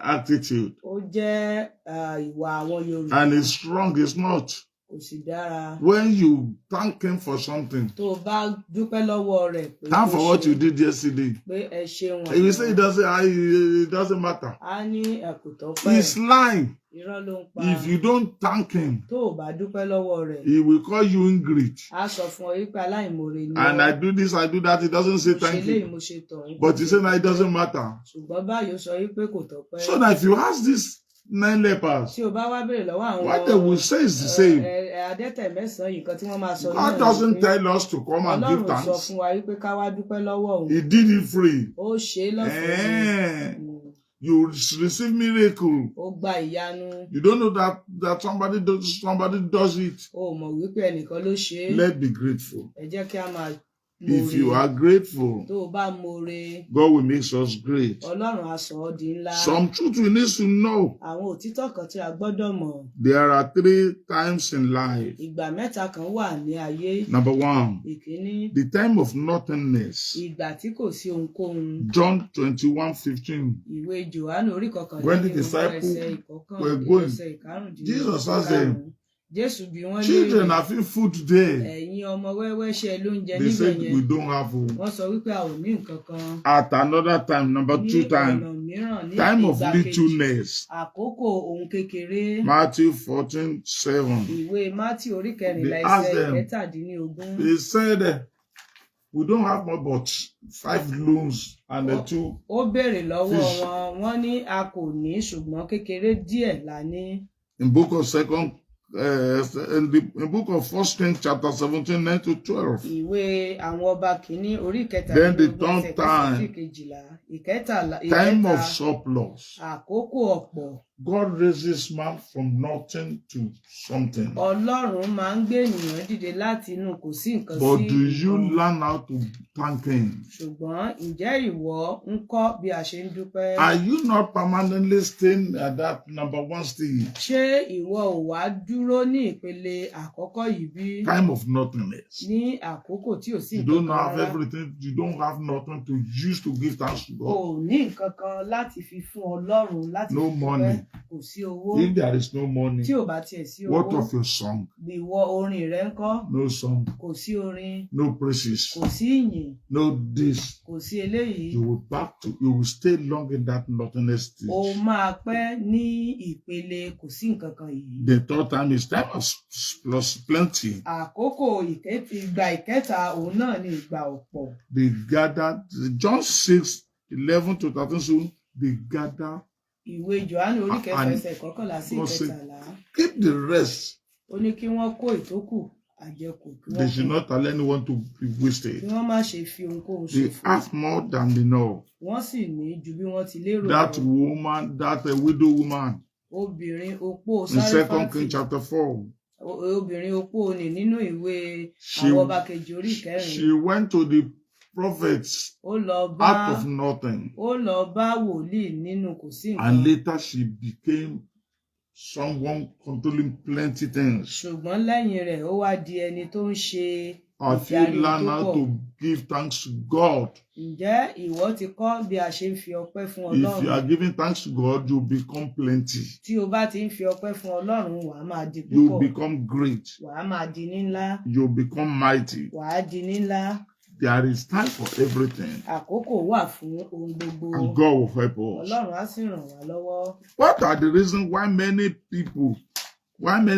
Speaker 1: attitude,
Speaker 2: Ó jẹ́ ìwà àwọn Yorùbá.
Speaker 1: and it's strong. It's not.
Speaker 2: Kò sì dára.
Speaker 1: When you thank him for something,
Speaker 2: Tó o bá dúpẹ́ lọ́wọ́ rẹ̀ pé
Speaker 1: thank
Speaker 2: kó
Speaker 1: for what
Speaker 2: ṣe,
Speaker 1: you did yesterday.
Speaker 2: pé ẹ ṣeun.
Speaker 1: If you say it doesn't matter,
Speaker 2: A ní ẹ̀kútọ́ pẹ́.
Speaker 1: he's lying.
Speaker 2: Irọ́ ló ń pa.
Speaker 1: If you don't thank him,
Speaker 2: Tó o bá dúpẹ́ lọ́wọ́ rẹ̀,
Speaker 1: he will call you ingrate.
Speaker 2: a sọ fún ọ wípé aláìmoore ni
Speaker 1: And
Speaker 2: ọ́.
Speaker 1: I do this, I do that. He doesn't say
Speaker 2: Mo ṣe
Speaker 1: thank
Speaker 2: léyìí,
Speaker 1: you.
Speaker 2: mo ṣe tọ̀hún.
Speaker 1: But he said that it doesn't matter.
Speaker 2: Ṣùgbọ́n báyìí ó sọ wípé kò tọ́pẹ́.
Speaker 1: So that if you ask these 9 lepers,
Speaker 2: Tí o bá wá béèrè lọ́wọ́ àwọn
Speaker 1: what they will say is the same.
Speaker 2: adẹ́tẹ̀ mẹ́sàn-án yìí, nǹkan tí wọ́n máa sọ
Speaker 1: God doesn't tell us to come and give
Speaker 2: Ọlọ́run sọ
Speaker 1: thanks.
Speaker 2: fún wa wípé ká wá dúpẹ́ lọ́wọ́ òun.
Speaker 1: He did it free.
Speaker 2: Ó ṣe é lọ́fẹ̀ẹ́ ni.
Speaker 1: You receive miracle.
Speaker 2: Ó gba ìyanu.
Speaker 1: You don't know that somebody does it.
Speaker 2: O mọ̀ wípé ẹnìkan ló ṣe é.
Speaker 1: Let's be grateful.
Speaker 2: Ẹ jẹ́ kí a máa
Speaker 1: If you are grateful,
Speaker 2: Tó o bá more,
Speaker 1: God will make us great.
Speaker 2: Ọlọ́run á sọ ọ́ di ńlá.
Speaker 1: Some truth we need to know.
Speaker 2: Àwọn òtítọ́ kan tí a gbọ́dọ̀ mọ̀.
Speaker 1: There are 3 times in life.
Speaker 2: Ìgbà mẹ́ta kan wà ní ayé.
Speaker 1: Number 1,
Speaker 2: Ìkíní,
Speaker 1: the time of nothingness.
Speaker 2: ìgbà tí kò sí ohunkóhun.
Speaker 1: John 21:15.
Speaker 2: Ìwé Jòhánù orí
Speaker 1: When the
Speaker 2: kọkànlélógún
Speaker 1: disciples
Speaker 2: ẹsẹ̀
Speaker 1: were going,
Speaker 2: ẹsẹ̀ ìkarùndínlógún.
Speaker 1: Jesus asked them,
Speaker 2: Jésù bí wọ́n
Speaker 1: children
Speaker 2: léèrè,
Speaker 1: having food there.
Speaker 2: ẹ̀yin ọmọ wẹ́wẹ́ ṣe lóúnjẹ
Speaker 1: They
Speaker 2: níbẹ̀
Speaker 1: said, we
Speaker 2: yẹn.
Speaker 1: don't have food.
Speaker 2: Wọ́n sọ wípé a ò ní nǹkan kan.
Speaker 1: At another time, number 2
Speaker 2: Ní
Speaker 1: time,
Speaker 2: ọ̀nà mìíràn, ní
Speaker 1: time of
Speaker 2: ìgbà kejì,
Speaker 1: littleness.
Speaker 2: àkókò ohun kékeré.
Speaker 1: Matthew 14:7.
Speaker 2: Ìwé Mátì orí kẹrìnlá
Speaker 1: They asked
Speaker 2: ẹsẹ̀
Speaker 1: them,
Speaker 2: ìkẹtàdínlógún.
Speaker 1: They said, we don't have more but 5 loaves and the 2.
Speaker 2: Ó béèrè lọ́wọ́
Speaker 1: Fish.
Speaker 2: wọn, wọ́n ní a kò ní ṣùgbọ́n kékeré díẹ̀ la ní.
Speaker 1: In book of book of 1 Kings chapter 17, 9-12.
Speaker 2: Ìwé àwọn ọba kìíní orí
Speaker 1: Then the
Speaker 2: ìkẹtàdínlógún
Speaker 1: third
Speaker 2: ẹsẹ̀ kẹsàn-án sí
Speaker 1: time,
Speaker 2: ìkejìlá.
Speaker 1: time
Speaker 2: Ìkẹta,
Speaker 1: of surplus.
Speaker 2: àkókò ọ̀pọ̀.
Speaker 1: God raises man from nothing to something.
Speaker 2: Ọlọ́run máa ń gbé ènìyàn dìde láti inú kò sí nǹkan
Speaker 1: But
Speaker 2: sí
Speaker 1: do you
Speaker 2: nǹkan.
Speaker 1: learn how to thank him?
Speaker 2: Ṣùgbọ́n ǹjẹ́ ìwọ ń kọ́ bí a ṣe ń dúpẹ́?
Speaker 1: Are you not permanently staying at that number 1 stage?
Speaker 2: Ṣé ìwọ ò wá dúró ní ìpele àkọ́kọ́ yìí bí?
Speaker 1: Time of nothingness.
Speaker 2: Ní àkókò tí ò sí
Speaker 1: You
Speaker 2: nǹkan
Speaker 1: don't
Speaker 2: kan
Speaker 1: have
Speaker 2: rárá.
Speaker 1: everything. You don't have nothing to use to give thanks to
Speaker 2: O
Speaker 1: God.
Speaker 2: ò ní nǹkan kan láti fi fún Ọlọ́run láti
Speaker 1: No
Speaker 2: fi
Speaker 1: money.
Speaker 2: dúpẹ́. Kò sí owó.
Speaker 1: If there is no money,
Speaker 2: Tí ò bá tiẹ̀ sí
Speaker 1: what
Speaker 2: owó,
Speaker 1: of your song?
Speaker 2: ìwọ orin rẹ ń kọ́.
Speaker 1: No song,
Speaker 2: Kò sí orin,
Speaker 1: no praises,
Speaker 2: kò sí ìyìn,
Speaker 1: no this.
Speaker 2: kò sí eléyìí.
Speaker 1: You will stay long in that nothingness
Speaker 2: O
Speaker 1: stage.
Speaker 2: máa pẹ́ ní ìpele kò sí nǹkan kan yìí.
Speaker 1: The third time is time of plus plenty.
Speaker 2: Àkókò ìgbà ìkẹta òun náà ni ìgbà ọ̀pọ̀.
Speaker 1: They gathered, John 6:11-13, so they gather
Speaker 2: ìwé Jòhánù orí kẹfà
Speaker 1: And
Speaker 2: ẹsẹ̀ kọkànlá sí
Speaker 1: God said,
Speaker 2: ìkẹtàlá.
Speaker 1: keep the rest.
Speaker 2: Ó ní kí wọ́n kó ìtókù àjẹkù kí
Speaker 1: They
Speaker 2: wọ́n
Speaker 1: should
Speaker 2: kó,
Speaker 1: not allow anyone to be
Speaker 2: kí
Speaker 1: wasted.
Speaker 2: wọ́n má ṣe fi ohunkóhun
Speaker 1: They
Speaker 2: ṣòfò.
Speaker 1: have more than enough.
Speaker 2: Wọ́n sì ní ju bí wọ́n ti lérò
Speaker 1: That
Speaker 2: lọ.
Speaker 1: woman, that widow woman,
Speaker 2: Obìnrin opó
Speaker 1: in 2
Speaker 2: Sáréfátì,
Speaker 1: Kings chapter 4,
Speaker 2: obìnrin opó ni nínú ìwé
Speaker 1: she,
Speaker 2: àwọn ọba kejì orí ìkẹrin.
Speaker 1: she went to the prophets
Speaker 2: Ó lọ bá
Speaker 1: out of nothing.
Speaker 2: ó lọ bá wòlíì nínú kò sí
Speaker 1: And
Speaker 2: nǹkan.
Speaker 1: later she became someone controlling plenty things.
Speaker 2: Ṣùgbọ́n lẹ́yìn rẹ̀ ó wá di ẹni tó ń ṣe
Speaker 1: Have you
Speaker 2: ìdarí ohun
Speaker 1: learned
Speaker 2: tó
Speaker 1: how
Speaker 2: pọ̀.
Speaker 1: to give thanks to God?
Speaker 2: Ǹjẹ́ ìwọ ti kọ́ bí a ṣe ń fi ọpẹ́ fún
Speaker 1: If you
Speaker 2: Ọlọ́run?
Speaker 1: are giving thanks to God, you become plenty.
Speaker 2: Tí o bá ti ń fi ọpẹ́ fún Ọlọ́run, wàá máa di
Speaker 1: You
Speaker 2: púpọ̀,
Speaker 1: become great.
Speaker 2: wàá máa di ní ńlá,
Speaker 1: You become mighty.
Speaker 2: wàá di ní ńlá.
Speaker 1: There is time for everything.
Speaker 2: Àkókò wà fún ohun gbogbo.
Speaker 1: And God will help us.
Speaker 2: Ọlọ́run á sì ràn wá lọ́wọ́.
Speaker 1: What are the reasons why many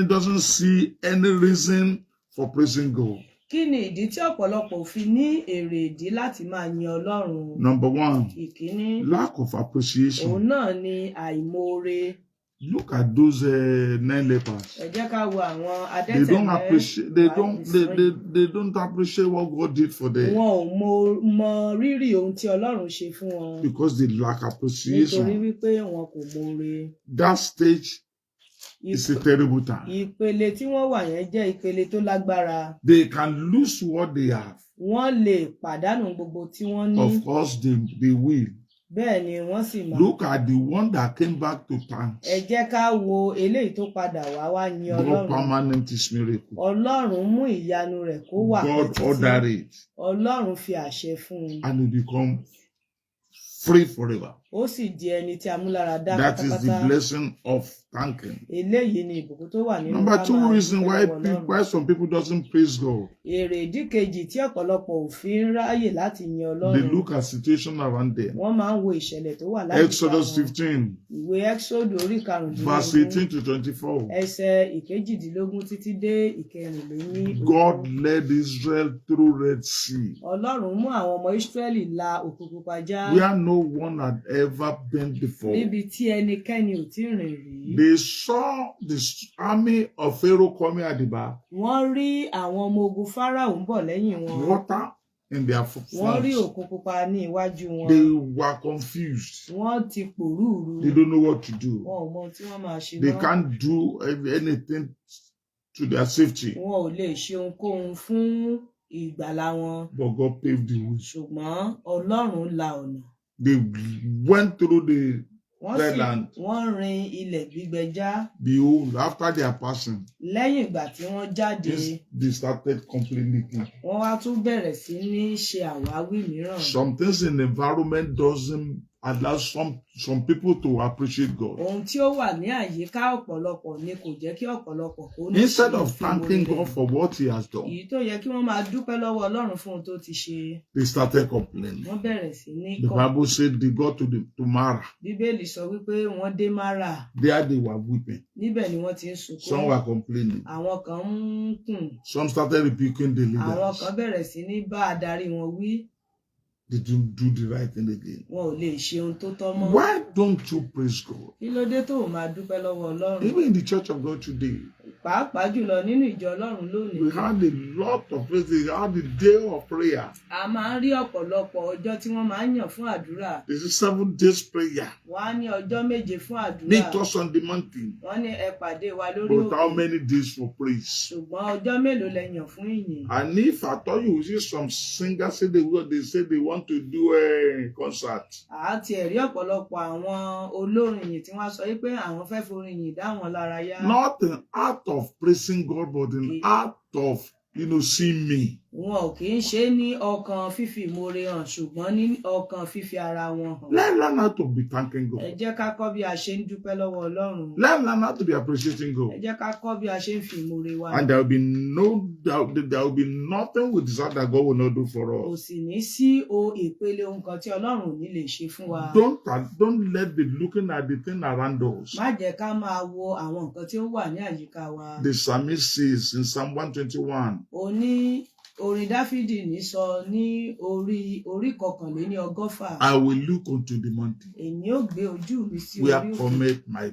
Speaker 1: doesn't see any reason for praising God?
Speaker 2: Kí ni ìdí tí ọ̀pọ̀lọpọ̀ ò fi ní èrè ìdí láti máa yin Ọlọ́run?
Speaker 1: Number one,
Speaker 2: Ìkíní,
Speaker 1: lack of
Speaker 2: òun
Speaker 1: appreciation.
Speaker 2: náà ni àìmoore.
Speaker 1: Look at those 9 lepers.
Speaker 2: Ẹ jẹ́ ká wo àwọn
Speaker 1: They don't
Speaker 2: adẹ́tẹ̀
Speaker 1: appreciate. They don't appreciate what God did for them
Speaker 2: wọn ò mọ rírì ohun tí Ọlọ́run ṣe fún wọn
Speaker 1: because they lack
Speaker 2: nítorí
Speaker 1: appreciation.
Speaker 2: wípé wọn kò moore.
Speaker 1: That stage is a terrible time.
Speaker 2: Ìpele tí wọ́n wà yẹn jẹ́ ìpele tó lágbára.
Speaker 1: They can lose what they have.
Speaker 2: Wọ́n lè pàdánù gbogbo tí wọ́n ní.
Speaker 1: Of course, they will.
Speaker 2: Bẹ́ẹ̀ ni wọ́n sì máa.
Speaker 1: Look at the one that came back to thanks.
Speaker 2: Ẹ jẹ́ ká wo eléyìí tó padà wá yin
Speaker 1: God
Speaker 2: Ọlọ́run.
Speaker 1: permanent his miracle.
Speaker 2: Ọlọ́run mú ìyanu rẹ̀ kó wà
Speaker 1: God
Speaker 2: títí.
Speaker 1: ordered it
Speaker 2: Ọlọ́run fi àṣẹ fún un.
Speaker 1: and he become free forever.
Speaker 2: Ó sì di ẹni tí a mú lára dá
Speaker 1: That is the
Speaker 2: pátápátá.
Speaker 1: blessing of thanking.
Speaker 2: Eléyìí ni ìbùkún tó wà nínú
Speaker 1: Number
Speaker 2: ká
Speaker 1: 2
Speaker 2: máa
Speaker 1: reason
Speaker 2: dúpẹ́ lọ́wọ́ Ọlọ́run.
Speaker 1: why some people doesn't praise God.
Speaker 2: Èrè ìdí kejì tí ọ̀pọ̀lọpọ̀ ò fi ń ráyè láti yin
Speaker 1: They
Speaker 2: Ọlọ́run.
Speaker 1: look at situation around them.
Speaker 2: Wọ́n máa ń wo ìṣẹ̀lẹ̀ tó wà láyìíká
Speaker 1: Exodus
Speaker 2: wọn.
Speaker 1: 15,
Speaker 2: Ìwé Ẹ́xódù orí
Speaker 1: verse 18
Speaker 2: karùndínlógún
Speaker 1: to 24.
Speaker 2: ẹsẹ̀ ìkejìdínlógún títí dé ìkẹrìnlélógún.
Speaker 1: God led Israel through Red Sea,
Speaker 2: Ọlọ́run mú àwọn ọmọ Ísírẹ́lì la Òkun Pupa já
Speaker 1: where no one had ever been before.
Speaker 2: níbi tí ẹnikẹ́ni ò tí ì rìn rí.
Speaker 1: They saw the army of Pharaoh coming at the back,
Speaker 2: Wọ́n rí àwọn ọmọ ogun Fáráò ń bọ̀ lẹ́yìn wọn.
Speaker 1: water in their
Speaker 2: Wọ́n rí
Speaker 1: front.
Speaker 2: Òkun Pupa ní iwájú wọn.
Speaker 1: They were confused.
Speaker 2: Wọ́n ti pòrúurú.
Speaker 1: They don't know what to do.
Speaker 2: Wọn ò mọ ohun tí wọ́n máa ṣe
Speaker 1: They
Speaker 2: mọ́.
Speaker 1: can't do anything to their safety.
Speaker 2: Wọn ò lè ṣe ohunkóhun fún ìgbàlà wọn.
Speaker 1: But God paved the way.
Speaker 2: Ṣùgbọ́n Ọlọ́run la ọ̀nà.
Speaker 1: They went through the
Speaker 2: Wọ́n
Speaker 1: red land.
Speaker 2: wọ́n rin ilẹ̀ gbígbẹ já.
Speaker 1: Behold, after their passing,
Speaker 2: Lẹ́yìn ìgbà tí wọ́n jáde,
Speaker 1: they started complaining.
Speaker 2: wọ́n wá tún bẹ̀rẹ̀ sí ní ṣe àwáwí mìíràn.
Speaker 1: Some things in the environment doesn't allow some people to appreciate God.
Speaker 2: Ohun tí ó wà ní àyíká ọ̀pọ̀lọpọ̀ ni kò jẹ́ kí ọ̀pọ̀lọpọ̀ kó ní
Speaker 1: Instead
Speaker 2: ṣe
Speaker 1: of thanking
Speaker 2: ìfimúre.
Speaker 1: God for what He has done,
Speaker 2: Èyí tó yẹ kí wọ́n máa dúpẹ́ lọ́wọ́ Ọlọ́run fún ohun tó ti ṣe.
Speaker 1: they started complaining.
Speaker 2: Wọ́n bẹ̀rẹ̀ sí ní
Speaker 1: The
Speaker 2: kọ̀.
Speaker 1: Bible said they got to Mara.
Speaker 2: Bíbélì sọ wípé wọ́n dé Márà.
Speaker 1: There they were weeping.
Speaker 2: Níbẹ̀ ni wọ́n ti ń sunkún.
Speaker 1: Some were complaining.
Speaker 2: Àwọn kan ń kùn.
Speaker 1: Some started rebuking the
Speaker 2: Àwọn
Speaker 1: leaders.
Speaker 2: kan bẹ̀rẹ̀ sí ní bá adarí wọn wí.
Speaker 1: They didn't do the right thing again.
Speaker 2: Wọn ò lè ṣe ohun tó tọ́ mọ́.
Speaker 1: Why don't you praise God?
Speaker 2: Kí ló dé tó o máa dúpẹ́ lọ́wọ́ Ọlọ́run?
Speaker 1: Even in the church of God today,
Speaker 2: Pàápàá jùlọ nínú ìjọ Ọlọ́run lónìí.
Speaker 1: we had a lot of praise. We had the day of prayer.
Speaker 2: A máa ń rí ọ̀pọ̀lọpọ̀ ọjọ́ tí wọ́n máa ń yàn fún àdúrà.
Speaker 1: This is 7 days prayer.
Speaker 2: Wọ́n á ní ọjọ́ méje fún àdúrà.
Speaker 1: Meet us on the mountain.
Speaker 2: Wọ́n ní ẹ pàdé wa lórí
Speaker 1: But how
Speaker 2: òkè.
Speaker 1: many days for praise?
Speaker 2: Ṣùgbọ́n ọjọ́ mélòó lẹ yàn fún ìyìn?
Speaker 1: And if I thought you see some singers say they say they want to do a concert.
Speaker 2: Àti ẹ̀rí ọ̀pọ̀lọpọ̀ àwọn olórin yìí tí wọ́n sọ wípé àwọn fẹ́ forin yìí dá wọn lára yá.
Speaker 1: Not an act of praising God, but an act of, see me.
Speaker 2: Wọn ò kì í ṣe é ní ọkàn fífi ìmoore hàn ṣùgbọ́n ní ọkàn fífi ara wọn hàn.
Speaker 1: Learn how to be thanking
Speaker 2: Ẹ
Speaker 1: God.
Speaker 2: jẹ́ ká kọ́ bí a ṣe ń dúpẹ́ lọ́wọ́ Ọlọ́run.
Speaker 1: Learn how to be appreciating
Speaker 2: Ẹ
Speaker 1: God.
Speaker 2: jẹ́ ká kọ́ bí a ṣe ń fi ìmoore wa.
Speaker 1: And there will be no doubt that there will be nothing we desire that God will not do for
Speaker 2: Kò
Speaker 1: us.
Speaker 2: sì ní sí ìpele ohun kan tí Ọlọ́run ò ní lè ṣe fún wa.
Speaker 1: Don't let be looking at the thing around us.
Speaker 2: Má jẹ́ ká máa wo àwọn nǹkan tí ó wà ní àyíká wa.
Speaker 1: The psalmist says in Psalm 121,
Speaker 2: Ó ní Orin Dáfídì ní sọ ní orí kọkànléní ọgọ́fà.
Speaker 1: I will look unto the mountain
Speaker 2: Èmi ó gbé ojú mi sí
Speaker 1: where
Speaker 2: orí òkè
Speaker 1: cometh my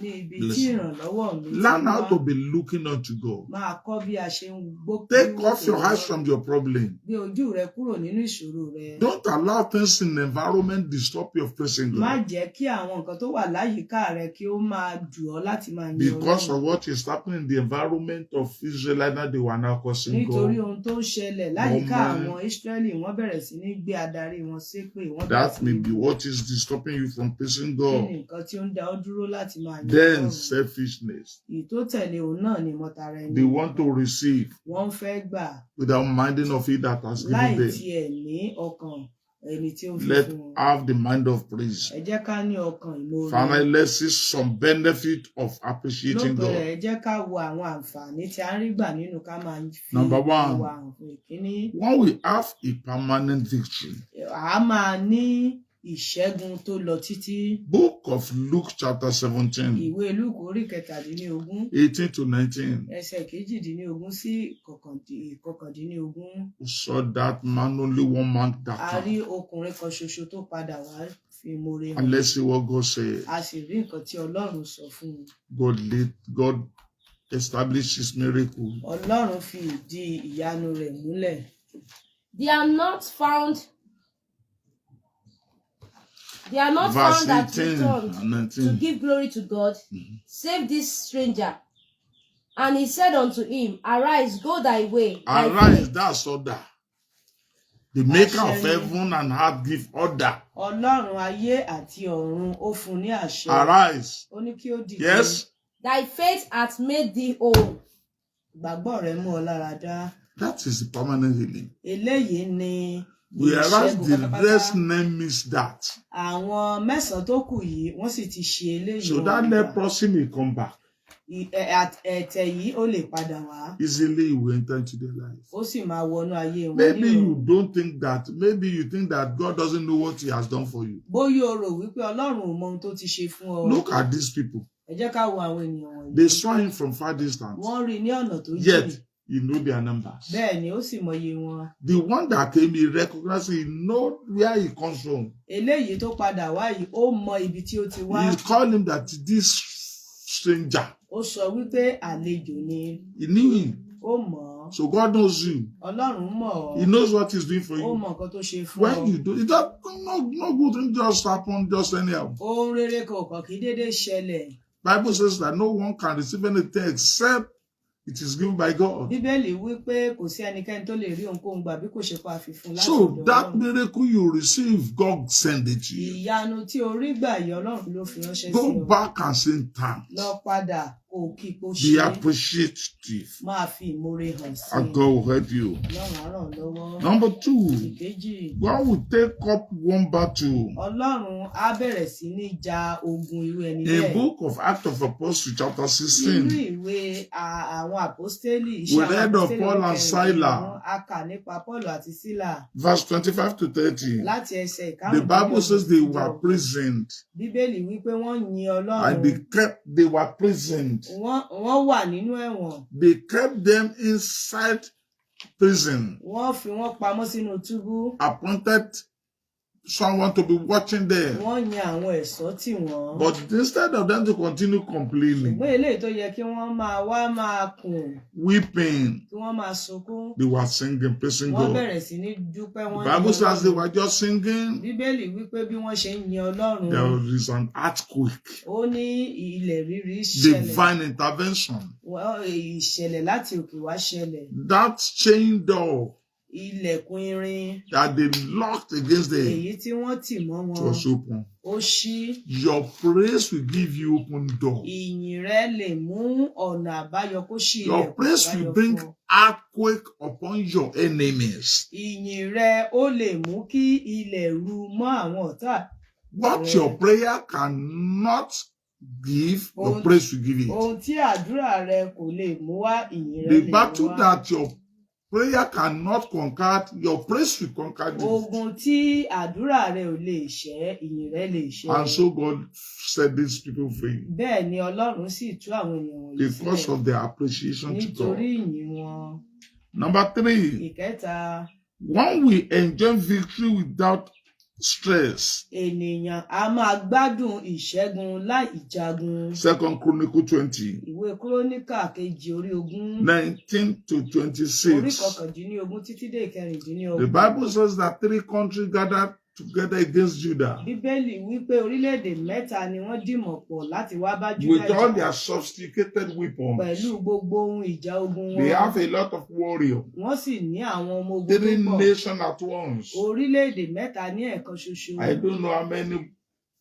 Speaker 2: ní ibi tí
Speaker 1: blessing.
Speaker 2: ìrànlọ́wọ́ mi ti
Speaker 1: Learn
Speaker 2: wá.
Speaker 1: how to be looking unto God.
Speaker 2: Máa kọ́ bí a ṣe ń gbókè.
Speaker 1: Take off your eyes from your problem.
Speaker 2: Gbé ojú rẹ kúrò nínú ìṣòro rẹ.
Speaker 1: Don't allow things in the environment disturb your praising
Speaker 2: Má
Speaker 1: God.
Speaker 2: jẹ́ kí àwọn nǹkan tó wà láyìíká rẹ kí ó máa dù ọ́ láti máa yin
Speaker 1: Because
Speaker 2: Ọlọ́run.
Speaker 1: of what is happening in the environment of Israel, now they were now cursing
Speaker 2: Nítorí
Speaker 1: God.
Speaker 2: ohun tó ń ṣẹlẹ̀ láyìíká
Speaker 1: Moment.
Speaker 2: àwọn Ísírẹ́lì wọ́n bẹ̀rẹ̀ sí ní gbé adarí wọn ṣépè. Wọ́n bẹ̀rẹ̀
Speaker 1: That
Speaker 2: sí
Speaker 1: may
Speaker 2: ní
Speaker 1: be what is disturbing you from praising
Speaker 2: kí
Speaker 1: God.
Speaker 2: ni nǹkan tí ó ń dá ọ dúró láti máa yin
Speaker 1: Then
Speaker 2: Ọlọ́run.
Speaker 1: selfishness.
Speaker 2: Èyí tó tẹ̀lé òun náà ni ìmọ̀tara ẹni.
Speaker 1: They want to receive
Speaker 2: Wọ́n ń fẹ́ gbà
Speaker 1: without minding of it that has
Speaker 2: láì
Speaker 1: given them.
Speaker 2: tiẹ̀ ní ọkàn ẹni tí ó fi
Speaker 1: Let
Speaker 2: fún wọn.
Speaker 1: have the mind of praise.
Speaker 2: Ẹ jẹ́ ká ní ọkàn ìmoore.
Speaker 1: Finally, let's see some benefit of appreciating
Speaker 2: Lópin
Speaker 1: God.
Speaker 2: rẹ̀, ẹ jẹ́ ká wo àwọn àǹfààní tí a ń rí gbà nínú ká máa fi
Speaker 1: Number one.
Speaker 2: ìwà hàn fún ìkíní.
Speaker 1: When we have a permanent victory,
Speaker 2: A máa ní ìṣẹ́gun tó lọ títí.
Speaker 1: Book of Luke chapter 17,
Speaker 2: Ìwé Lúùkù orí kẹtàdínlógún
Speaker 1: 18 to 19.
Speaker 2: ẹsẹ̀ kejìdínlógún sí ìkọkàndínlógún.
Speaker 1: We saw that man, only one man
Speaker 2: A
Speaker 1: that
Speaker 2: rí
Speaker 1: came.
Speaker 2: ọkùnrin kan ṣoṣo tó padà wá fi ìmoore hàn.
Speaker 1: And let's see what God said.
Speaker 2: A sì rí nǹkan tí Ọlọ́run sọ fún un.
Speaker 1: God established his miracle.
Speaker 2: Ọlọ́run fi ìdí ìyanu rẹ̀ múlẹ̀.
Speaker 3: They are not found
Speaker 1: Verse
Speaker 3: that
Speaker 1: 18
Speaker 3: return
Speaker 1: and
Speaker 3: to
Speaker 1: 19.
Speaker 3: give glory to God, save this stranger. And he said unto him, Arise, go thy way. Thy
Speaker 1: Arise,
Speaker 3: faith
Speaker 1: that's order. The maker of
Speaker 2: Àṣẹ ni.
Speaker 1: heaven and earth give order.
Speaker 2: Ọlọ́run ayé àti ọ̀run ó fún ní àṣẹ.
Speaker 1: Arise.
Speaker 2: Ó ní kí ó dìde.
Speaker 1: Yes,
Speaker 3: Thy faith hath made thee whole.
Speaker 2: Ìgbàgbọ́ rẹ̀ mú ọ lára dá.
Speaker 1: that is the permanent healing.
Speaker 2: Eléyìí ni
Speaker 1: Whereas
Speaker 2: ìṣẹ́gun
Speaker 1: the
Speaker 2: pátápátá.
Speaker 1: rest name is that.
Speaker 2: Àwọn mẹ́sàn-án tó kù yìí wọ́n sì ti ṣe eléyìí.
Speaker 1: So
Speaker 2: wọn
Speaker 1: that
Speaker 2: gbà.
Speaker 1: leprosy may come back.
Speaker 2: Ẹ̀tẹ̀ yìí ó lè padà wá.
Speaker 1: Easily you will enter into their life.
Speaker 2: Ó sì máa wọnú ayé wọn.
Speaker 1: Maybe
Speaker 2: nírọ̀rùn.
Speaker 1: you don't think that. Maybe you think that God doesn't know what he has done for you.
Speaker 2: Bóyá o rò wípé Ọlọ́run ò mọ ohun tó ti ṣe fún ọ.
Speaker 1: Look at these people.
Speaker 2: Ẹ jẹ́ ká wo àwọn ènìyàn wọ̀nyí.
Speaker 1: They saw him from far distance.
Speaker 2: Wọ́n rí i ní ọ̀nà tó jìn.
Speaker 1: Yet, you know their numbers.
Speaker 2: Bẹ́ẹ̀ ni ó sì mọyì wọn.
Speaker 1: The one that came, he recognized, he know where he comes from.
Speaker 2: Eléyìí tó padà wá yìí ó mọ ibi tí ó ti wá.
Speaker 1: He called him that this stranger.
Speaker 2: Ó sọ wípé àlejò ni.
Speaker 1: He knew him.
Speaker 2: Ó mọ̀ ọ́.
Speaker 1: So God knows you.
Speaker 2: Ọlọ́run mọ̀
Speaker 1: He
Speaker 2: ọ́.
Speaker 1: knows what he's doing for
Speaker 2: Ó
Speaker 1: you.
Speaker 2: mọ nǹkan tó ṣe fún ọ.
Speaker 1: When you do it, that no good thing just happen just anyhow.
Speaker 2: Ohun rere kò kàn kí déédéé ṣẹlẹ̀.
Speaker 1: Bible says that no one can receive anything except it is given by God.
Speaker 2: Bíbélì wípé kò sí ẹnikẹ́ni tó lè rí ohunkóhun gbà bí kò ṣe pa àfihàn láti
Speaker 1: So
Speaker 2: ọ̀dọ̀
Speaker 1: that
Speaker 2: Ọlọ́run.
Speaker 1: miracle you receive, God send it to you.
Speaker 2: Ìyanu tí o rí gbà yìí Ọlọ́run ló fi ránṣẹ́ sí
Speaker 1: Go
Speaker 2: ọ.
Speaker 1: back and say thanks.
Speaker 2: Lọ padà kó kí kó
Speaker 1: Be
Speaker 2: ṣe.
Speaker 1: appreciative.
Speaker 2: Máa fi ìmoore hàn sí
Speaker 1: And
Speaker 2: i.
Speaker 1: God will help you.
Speaker 2: Ọlọ́run á ràn ọ́ lọ́wọ́.
Speaker 1: Number 2,
Speaker 2: Ìkejì.
Speaker 1: God will take up one battle.
Speaker 2: Ọlọ́run á bẹ̀rẹ̀ sí ní ja ogun irú ẹni
Speaker 1: In
Speaker 2: bẹ́ẹ̀.
Speaker 1: book of Acts of Apostles chapter
Speaker 2: Nínú
Speaker 1: 16,
Speaker 2: ìwé àwọn àpọ́stélì
Speaker 1: We
Speaker 2: iṣẹ́
Speaker 1: read
Speaker 2: àwọn
Speaker 1: of
Speaker 2: àpọ́stélì
Speaker 1: Paul and Silas.
Speaker 2: a kà nípa Paul àti Sílà
Speaker 1: verse 25 to 30,
Speaker 2: láti ẹsẹ̀
Speaker 1: the Bible
Speaker 2: ìkarùn-ún.
Speaker 1: says they were prisoned
Speaker 2: Bíbélì wípé wọ́n yin
Speaker 1: and
Speaker 2: Ọlọ́run.
Speaker 1: they were prisoned.
Speaker 2: Wọ́n wà nínú ẹ̀wọ̀n.
Speaker 1: They kept them inside prison,
Speaker 2: Wọ́n fi wọ́n pamọ́ sínú túbú.
Speaker 1: appointed someone to be watching them.
Speaker 2: Wọ́n yan àwọn ẹ̀ṣọ́ tì wọ́n.
Speaker 1: But instead of them to continue complaining,
Speaker 2: Ṣùgbọ́n eléyìí tó yẹ kí wọ́n máa kùn,
Speaker 1: weeping,
Speaker 2: kí wọ́n máa sunkún.
Speaker 1: they were singing, praising
Speaker 2: Wọ́n
Speaker 1: God.
Speaker 2: bẹ̀rẹ̀ sí ní dúpẹ́
Speaker 1: The
Speaker 2: wọ́n
Speaker 1: Bible
Speaker 2: yin
Speaker 1: says they
Speaker 2: Ọlọ́run.
Speaker 1: were just singing.
Speaker 2: Bíbélì wípé bí wọ́n ṣe ń yin Ọlọ́run,
Speaker 1: There is an earthquake,
Speaker 2: ó ní ilẹ̀ rírì ṣẹlẹ̀.
Speaker 1: divine intervention.
Speaker 2: Ìṣẹ̀lẹ̀ láti òkè wá ṣẹlẹ̀.
Speaker 1: That chain door
Speaker 2: Ilẹ̀kùn irin
Speaker 1: that they locked against them
Speaker 2: èyí tí wọ́n tì mọ́ wọn
Speaker 1: was open.
Speaker 2: ó ṣí.
Speaker 1: Your praise will give you open door.
Speaker 2: Ìyìn rẹ lè mú ọ̀nà àbáyọ kó ṣí
Speaker 1: Your
Speaker 2: ilẹ̀kùn
Speaker 1: praise
Speaker 2: àbáyọ
Speaker 1: will bring
Speaker 2: fún ọ.
Speaker 1: earthquake upon your enemies.
Speaker 2: Ìyìn rẹ ó lè mú kí ilẹ̀ ru mọ́ àwọn ọ̀tá.
Speaker 1: What your prayer cannot give, your praise will give it.
Speaker 2: Ohun tí àdúrà rẹ kò lè mú wá ìyìn rẹ
Speaker 1: The
Speaker 2: lè
Speaker 1: battle
Speaker 2: mú wá.
Speaker 1: that your prayer cannot conquer, your praise will conquer it.
Speaker 2: Ogun tí àdúrà rẹ ò lè ṣẹ́, ìyìn rẹ lè ṣẹ́.
Speaker 1: And so God set these people free
Speaker 2: Bẹ́ẹ̀ ni Ọlọ́run sì tú àwọn ènìyàn wọ̀nyí
Speaker 1: because
Speaker 2: sílẹ̀
Speaker 1: of their appreciation to
Speaker 2: nítorí
Speaker 1: God.
Speaker 2: ìyìn wọn.
Speaker 1: Number 3,
Speaker 2: ìkẹta,
Speaker 1: when we enjoy victory without stress.
Speaker 2: ènìyàn a máa gbádùn ìṣẹ́gun láì jagun.
Speaker 1: 2 Chronicle 20,
Speaker 2: Ìwé Kúróníkà kejì orí ogún
Speaker 1: 19 to
Speaker 2: orí
Speaker 1: 26.
Speaker 2: kọkàndínlógún títí dé
Speaker 1: The
Speaker 2: ìkẹrìndínlógún.
Speaker 1: Bible says that 3 countries gathered together against Judah
Speaker 2: Bíbélì wípé orílẹ̀-èdè mẹ́ta ni wọ́n dìmọ̀ pọ̀ láti wá bá Júdà
Speaker 1: with all
Speaker 2: jà
Speaker 1: their sophisticated weapons.
Speaker 2: pẹ̀lú gbogbo ohun ìjà ogun
Speaker 1: They
Speaker 2: wọn.
Speaker 1: have a lot of warriors.
Speaker 2: Wọ́n sì ní àwọn ọmọ ogun tó
Speaker 1: 3
Speaker 2: pọ̀.
Speaker 1: nations at once.
Speaker 2: Orílẹ̀-èdè mẹ́ta ní ẹ̀kan ṣoṣo.
Speaker 1: I don't know how many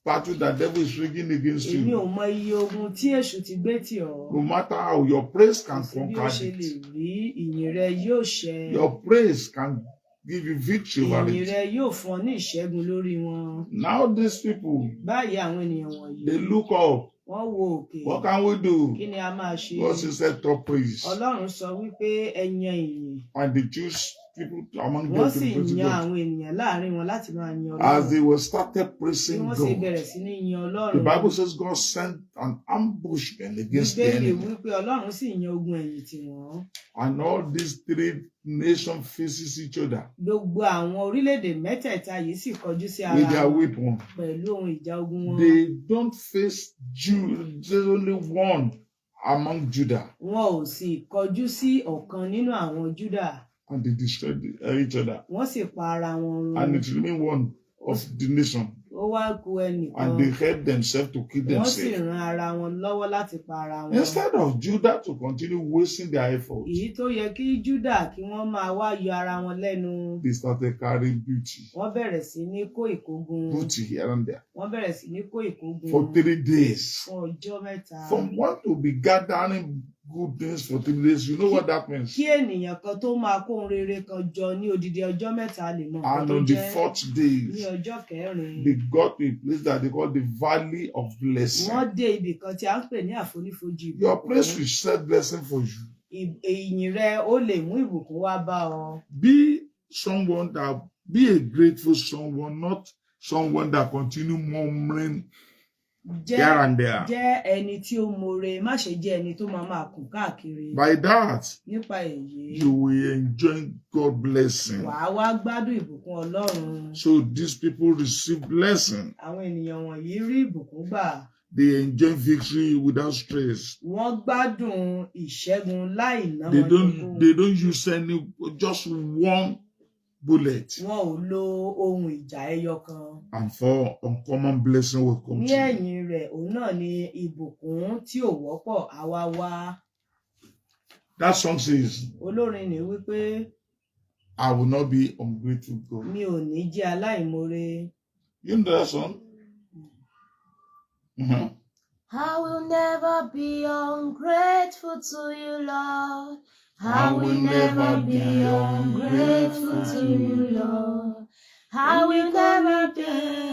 Speaker 1: battles the devil is raging against
Speaker 2: Èmi ò
Speaker 1: you.
Speaker 2: mọ iye ogun tí èṣù ti gbé tì ọ́.
Speaker 1: No matter how your praise can
Speaker 2: Kò sí bí ó
Speaker 1: conquer
Speaker 2: ṣe lè
Speaker 1: it.
Speaker 2: rí, ìyìn rẹ yóò ṣẹ.
Speaker 1: Your praise can give you victory over
Speaker 2: Ìyìn
Speaker 1: it.
Speaker 2: rẹ yóò fún ọ ní ìṣẹ́gun lórí wọn.
Speaker 1: Now these people,
Speaker 2: Báyìí àwọn ènìyàn wọ̀nyí,
Speaker 1: they look up.
Speaker 2: wọ́n wo òkè.
Speaker 1: What can we do?
Speaker 2: Kí ni a máa ṣe?
Speaker 1: God said top praise.
Speaker 2: Ọlọ́run sọ wípé ẹ yan ìyìn.
Speaker 1: And they choose people among them
Speaker 2: Wọ́n
Speaker 1: to
Speaker 2: sì
Speaker 1: praise
Speaker 2: yan
Speaker 1: God.
Speaker 2: àwọn ènìyàn láàrin wọn láti máa yan
Speaker 1: As
Speaker 2: Ọlọ́run.
Speaker 1: they were started
Speaker 2: Bí
Speaker 1: praising
Speaker 2: wọ́n sì
Speaker 1: God,
Speaker 2: bẹ̀rẹ̀ sí ní yan
Speaker 1: the
Speaker 2: Ọlọ́run.
Speaker 1: Bible says God sent an ambushment against the
Speaker 2: Bíbélì
Speaker 1: enemy.
Speaker 2: wípé Ọlọ́run sì yan ogun ẹ̀yìn tì wọ́n.
Speaker 1: And all these 3 nations faces each other
Speaker 2: Gbogbo àwọn orílẹ̀-èdè mẹ́tẹ̀ẹ̀ta yìí sì kọjú sí ara
Speaker 1: with their
Speaker 2: wọn
Speaker 1: weapon.
Speaker 2: pẹ̀lú ohun ìjà ogun wọn.
Speaker 1: They don't face Jew. There's only one among Judah.
Speaker 2: Wọn ò sì kọjú sí ọ̀kan nínú àwọn Júdà.
Speaker 1: And they destroyed each other.
Speaker 2: Wọ́n sì pa ara wọn run.
Speaker 1: And it remained one of the nation.
Speaker 2: Ó wá ku ẹnìkan.
Speaker 1: And they helped themselves to kill
Speaker 2: Wọ́n sì
Speaker 1: themselves.
Speaker 2: ran ara wọn lọ́wọ́ láti pa ara wọn.
Speaker 1: Instead of Judah to continue wasting their efforts,
Speaker 2: Èyí tó yẹ kí Júdà kí wọ́n máa wá yọ ara wọn lẹ́nu.
Speaker 1: they started carrying booty
Speaker 2: Wọ́n bẹ̀rẹ̀ sí ní kó ìkógun.
Speaker 1: here and there
Speaker 2: Wọ́n bẹ̀rẹ̀ sí ní kó ìkógun.
Speaker 1: for 3 days.
Speaker 2: Fún ọjọ́ mẹ́ta.
Speaker 1: From one to be gathering good things for 3 days, you know what that means.
Speaker 2: Kí ènìyàn kan tó máa kó ohun rere kan jọ ní odidi ọjọ́ mẹ́ta lè mọ nǹkan
Speaker 1: And
Speaker 2: tó
Speaker 1: on the
Speaker 2: jẹ́.
Speaker 1: 4th
Speaker 2: Ní
Speaker 1: day,
Speaker 2: ọjọ́ kẹrin.
Speaker 1: they got to a place that they call the Valley of Blessing.
Speaker 2: Wọ́n dé ibì kan tí a ń pè ní àfonífojì
Speaker 1: Your
Speaker 2: ìbùkún.
Speaker 1: place will set blessing for you.
Speaker 2: Ìyìn rẹ ó lè mú ìbùkún wá bá ọ.
Speaker 1: Be a grateful someone, not someone that continue murmuring here and there.
Speaker 2: Jẹ́ ẹni tí ó more, má ṣe jẹ́ ẹni tó máa kùn káàkiri.
Speaker 1: By that,
Speaker 2: Nípa èyí,
Speaker 1: you will enjoy God blessing.
Speaker 2: wàá wá gbádùn ìbùkún Ọlọ́run.
Speaker 1: So these people receive blessing.
Speaker 2: Àwọn ènìyàn wọ̀nyí rí ìbùkún gbà.
Speaker 1: They enjoy victory without stress.
Speaker 2: Wọ́n gbádùn ìṣẹ́gun láì ná
Speaker 1: They
Speaker 2: wọn
Speaker 1: don't use just one bullet.
Speaker 2: Wọn ò lo ohun ìjà ẹyọ kan.
Speaker 1: And for uncommon blessing will come
Speaker 2: Ní
Speaker 1: to you.
Speaker 2: ẹ̀yìn rẹ̀, òun náà ni ìbùkún tí ò wọ́pọ̀ á wá wá.
Speaker 1: That song says,
Speaker 2: Olórin ní wípé
Speaker 1: I will not be ungrateful God.
Speaker 2: mi ò ní jẹ́ aláìmoore.
Speaker 1: You know that song?
Speaker 3: I will never be ungrateful to you, Lord.
Speaker 1: I will never be ungrateful
Speaker 3: to you, Lord. I will never be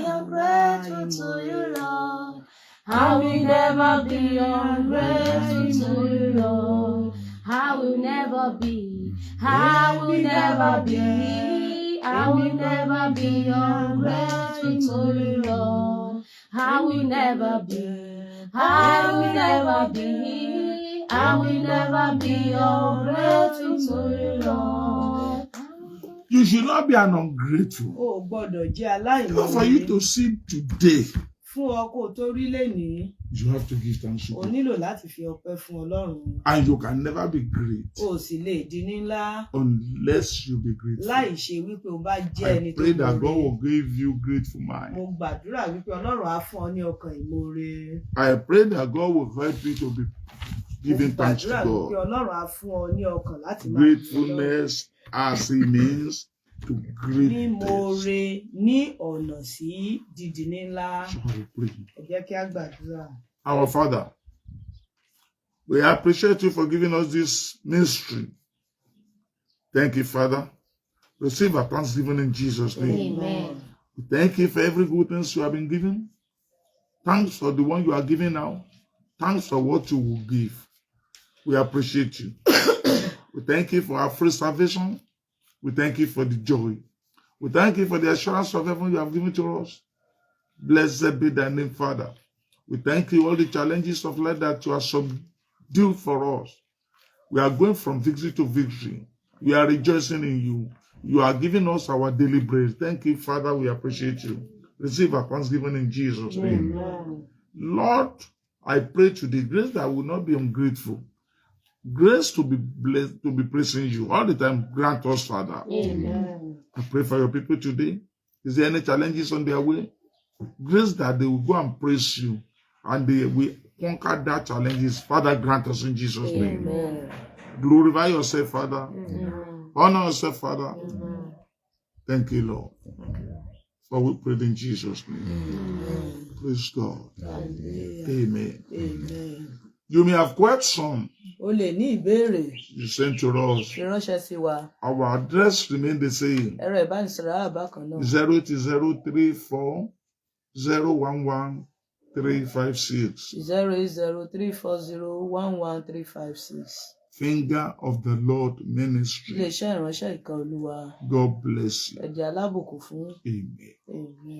Speaker 3: ungrateful to you, Lord. I will never be ungrateful to you, Lord. I will never be. I will never be. I will never be ungrateful to you, Lord. I will never be. I will never be. I will never be ungrateful to you, Lord.
Speaker 1: You should not be an ungrateful.
Speaker 2: O ò gbọ́dọ̀ jẹ́
Speaker 1: So for you
Speaker 2: aláìmoore.
Speaker 1: to see today,
Speaker 2: Fún ọ kó o tó rí lénìí,
Speaker 1: you have to give thanks to
Speaker 2: o
Speaker 1: God.
Speaker 2: nílò láti fi ọpẹ́ fún Ọlọ́run.
Speaker 1: And you can never be great
Speaker 2: O ò sì lè di ní ńlá
Speaker 1: unless you be grateful.
Speaker 2: láì ṣe wípé o bá jẹ́
Speaker 1: I
Speaker 2: ẹni tó
Speaker 1: pray that God
Speaker 2: moore.
Speaker 1: will give you grateful mind.
Speaker 2: Mo gbàdúrà wípé Ọlọ́run á fún ọ ní ọkàn ìmoore.
Speaker 1: I pray that God will help you to be
Speaker 2: Mo
Speaker 1: giving thanks to
Speaker 2: gbàdúrà wípé
Speaker 1: God.
Speaker 2: Ọlọ́run á fún ọ ní ọkàn láti máa dúpẹ́ lọ́wọ́.
Speaker 1: Gratefulness as it means to
Speaker 2: Ní
Speaker 1: greatness.
Speaker 2: moore ní ọ̀nà sí dídi ní ńlá.
Speaker 1: So I pray.
Speaker 2: Ẹ jẹ́ kí á gbàdúrà.
Speaker 1: Our Father, we appreciate you for giving us this ministry. Thank you, Father. Receive our thanksgiving in Jesus' name.
Speaker 3: Amen.
Speaker 1: We thank you for every good thing you have been given. Thanks for the one you are giving now. Thanks for what you will give. We appreciate you. We thank you for our free salvation. We thank you for the joy. We thank you for the assurance of heaven you have given to us. Blessed be thy name, Father. We thank you all the challenges of life that you have subdued for us. We are going from victory to victory. We are rejoicing in you. You are giving us our daily bread. Thank you, Father. We appreciate you. Receive our thanksgiving in Jesus' name.
Speaker 2: Amen.
Speaker 1: Lord, I pray to the grace that I will not be ungrateful. Grace to be blessed, to be praising you all the time. Grant us, Father.
Speaker 2: Amen.
Speaker 1: I pray for your people today. Is there any challenges on their way? Grace that they will go and praise you and they will conquer that challenges. Father, grant us in Jesus' name.
Speaker 2: Amen.
Speaker 1: Glorify yourself, Father.
Speaker 2: Amen.
Speaker 1: Honor yourself, Father.
Speaker 2: Amen.
Speaker 1: Thank you, Lord. For we pray in Jesus' name.
Speaker 2: Amen.
Speaker 1: Praise God.
Speaker 2: Hallelujah.
Speaker 1: Amen.
Speaker 2: Amen.
Speaker 1: You may have questions
Speaker 2: O lè ní ìbéèrè
Speaker 1: you sent to us.
Speaker 2: fi ránṣẹ́ sí wa.
Speaker 1: Our address remains the same.
Speaker 2: Ẹ̀rọ ìbánisọ̀rọ̀ àbákan náà.
Speaker 1: 08034 011 356.
Speaker 2: 08034011356.
Speaker 1: Finger of the Lord Ministry.
Speaker 2: Iléeṣẹ́ ìránṣẹ́ ìkan Olúwa.
Speaker 1: God bless you.
Speaker 2: Ẹ̀jẹ̀ alábùkún fún.
Speaker 1: Amen.
Speaker 2: Amen.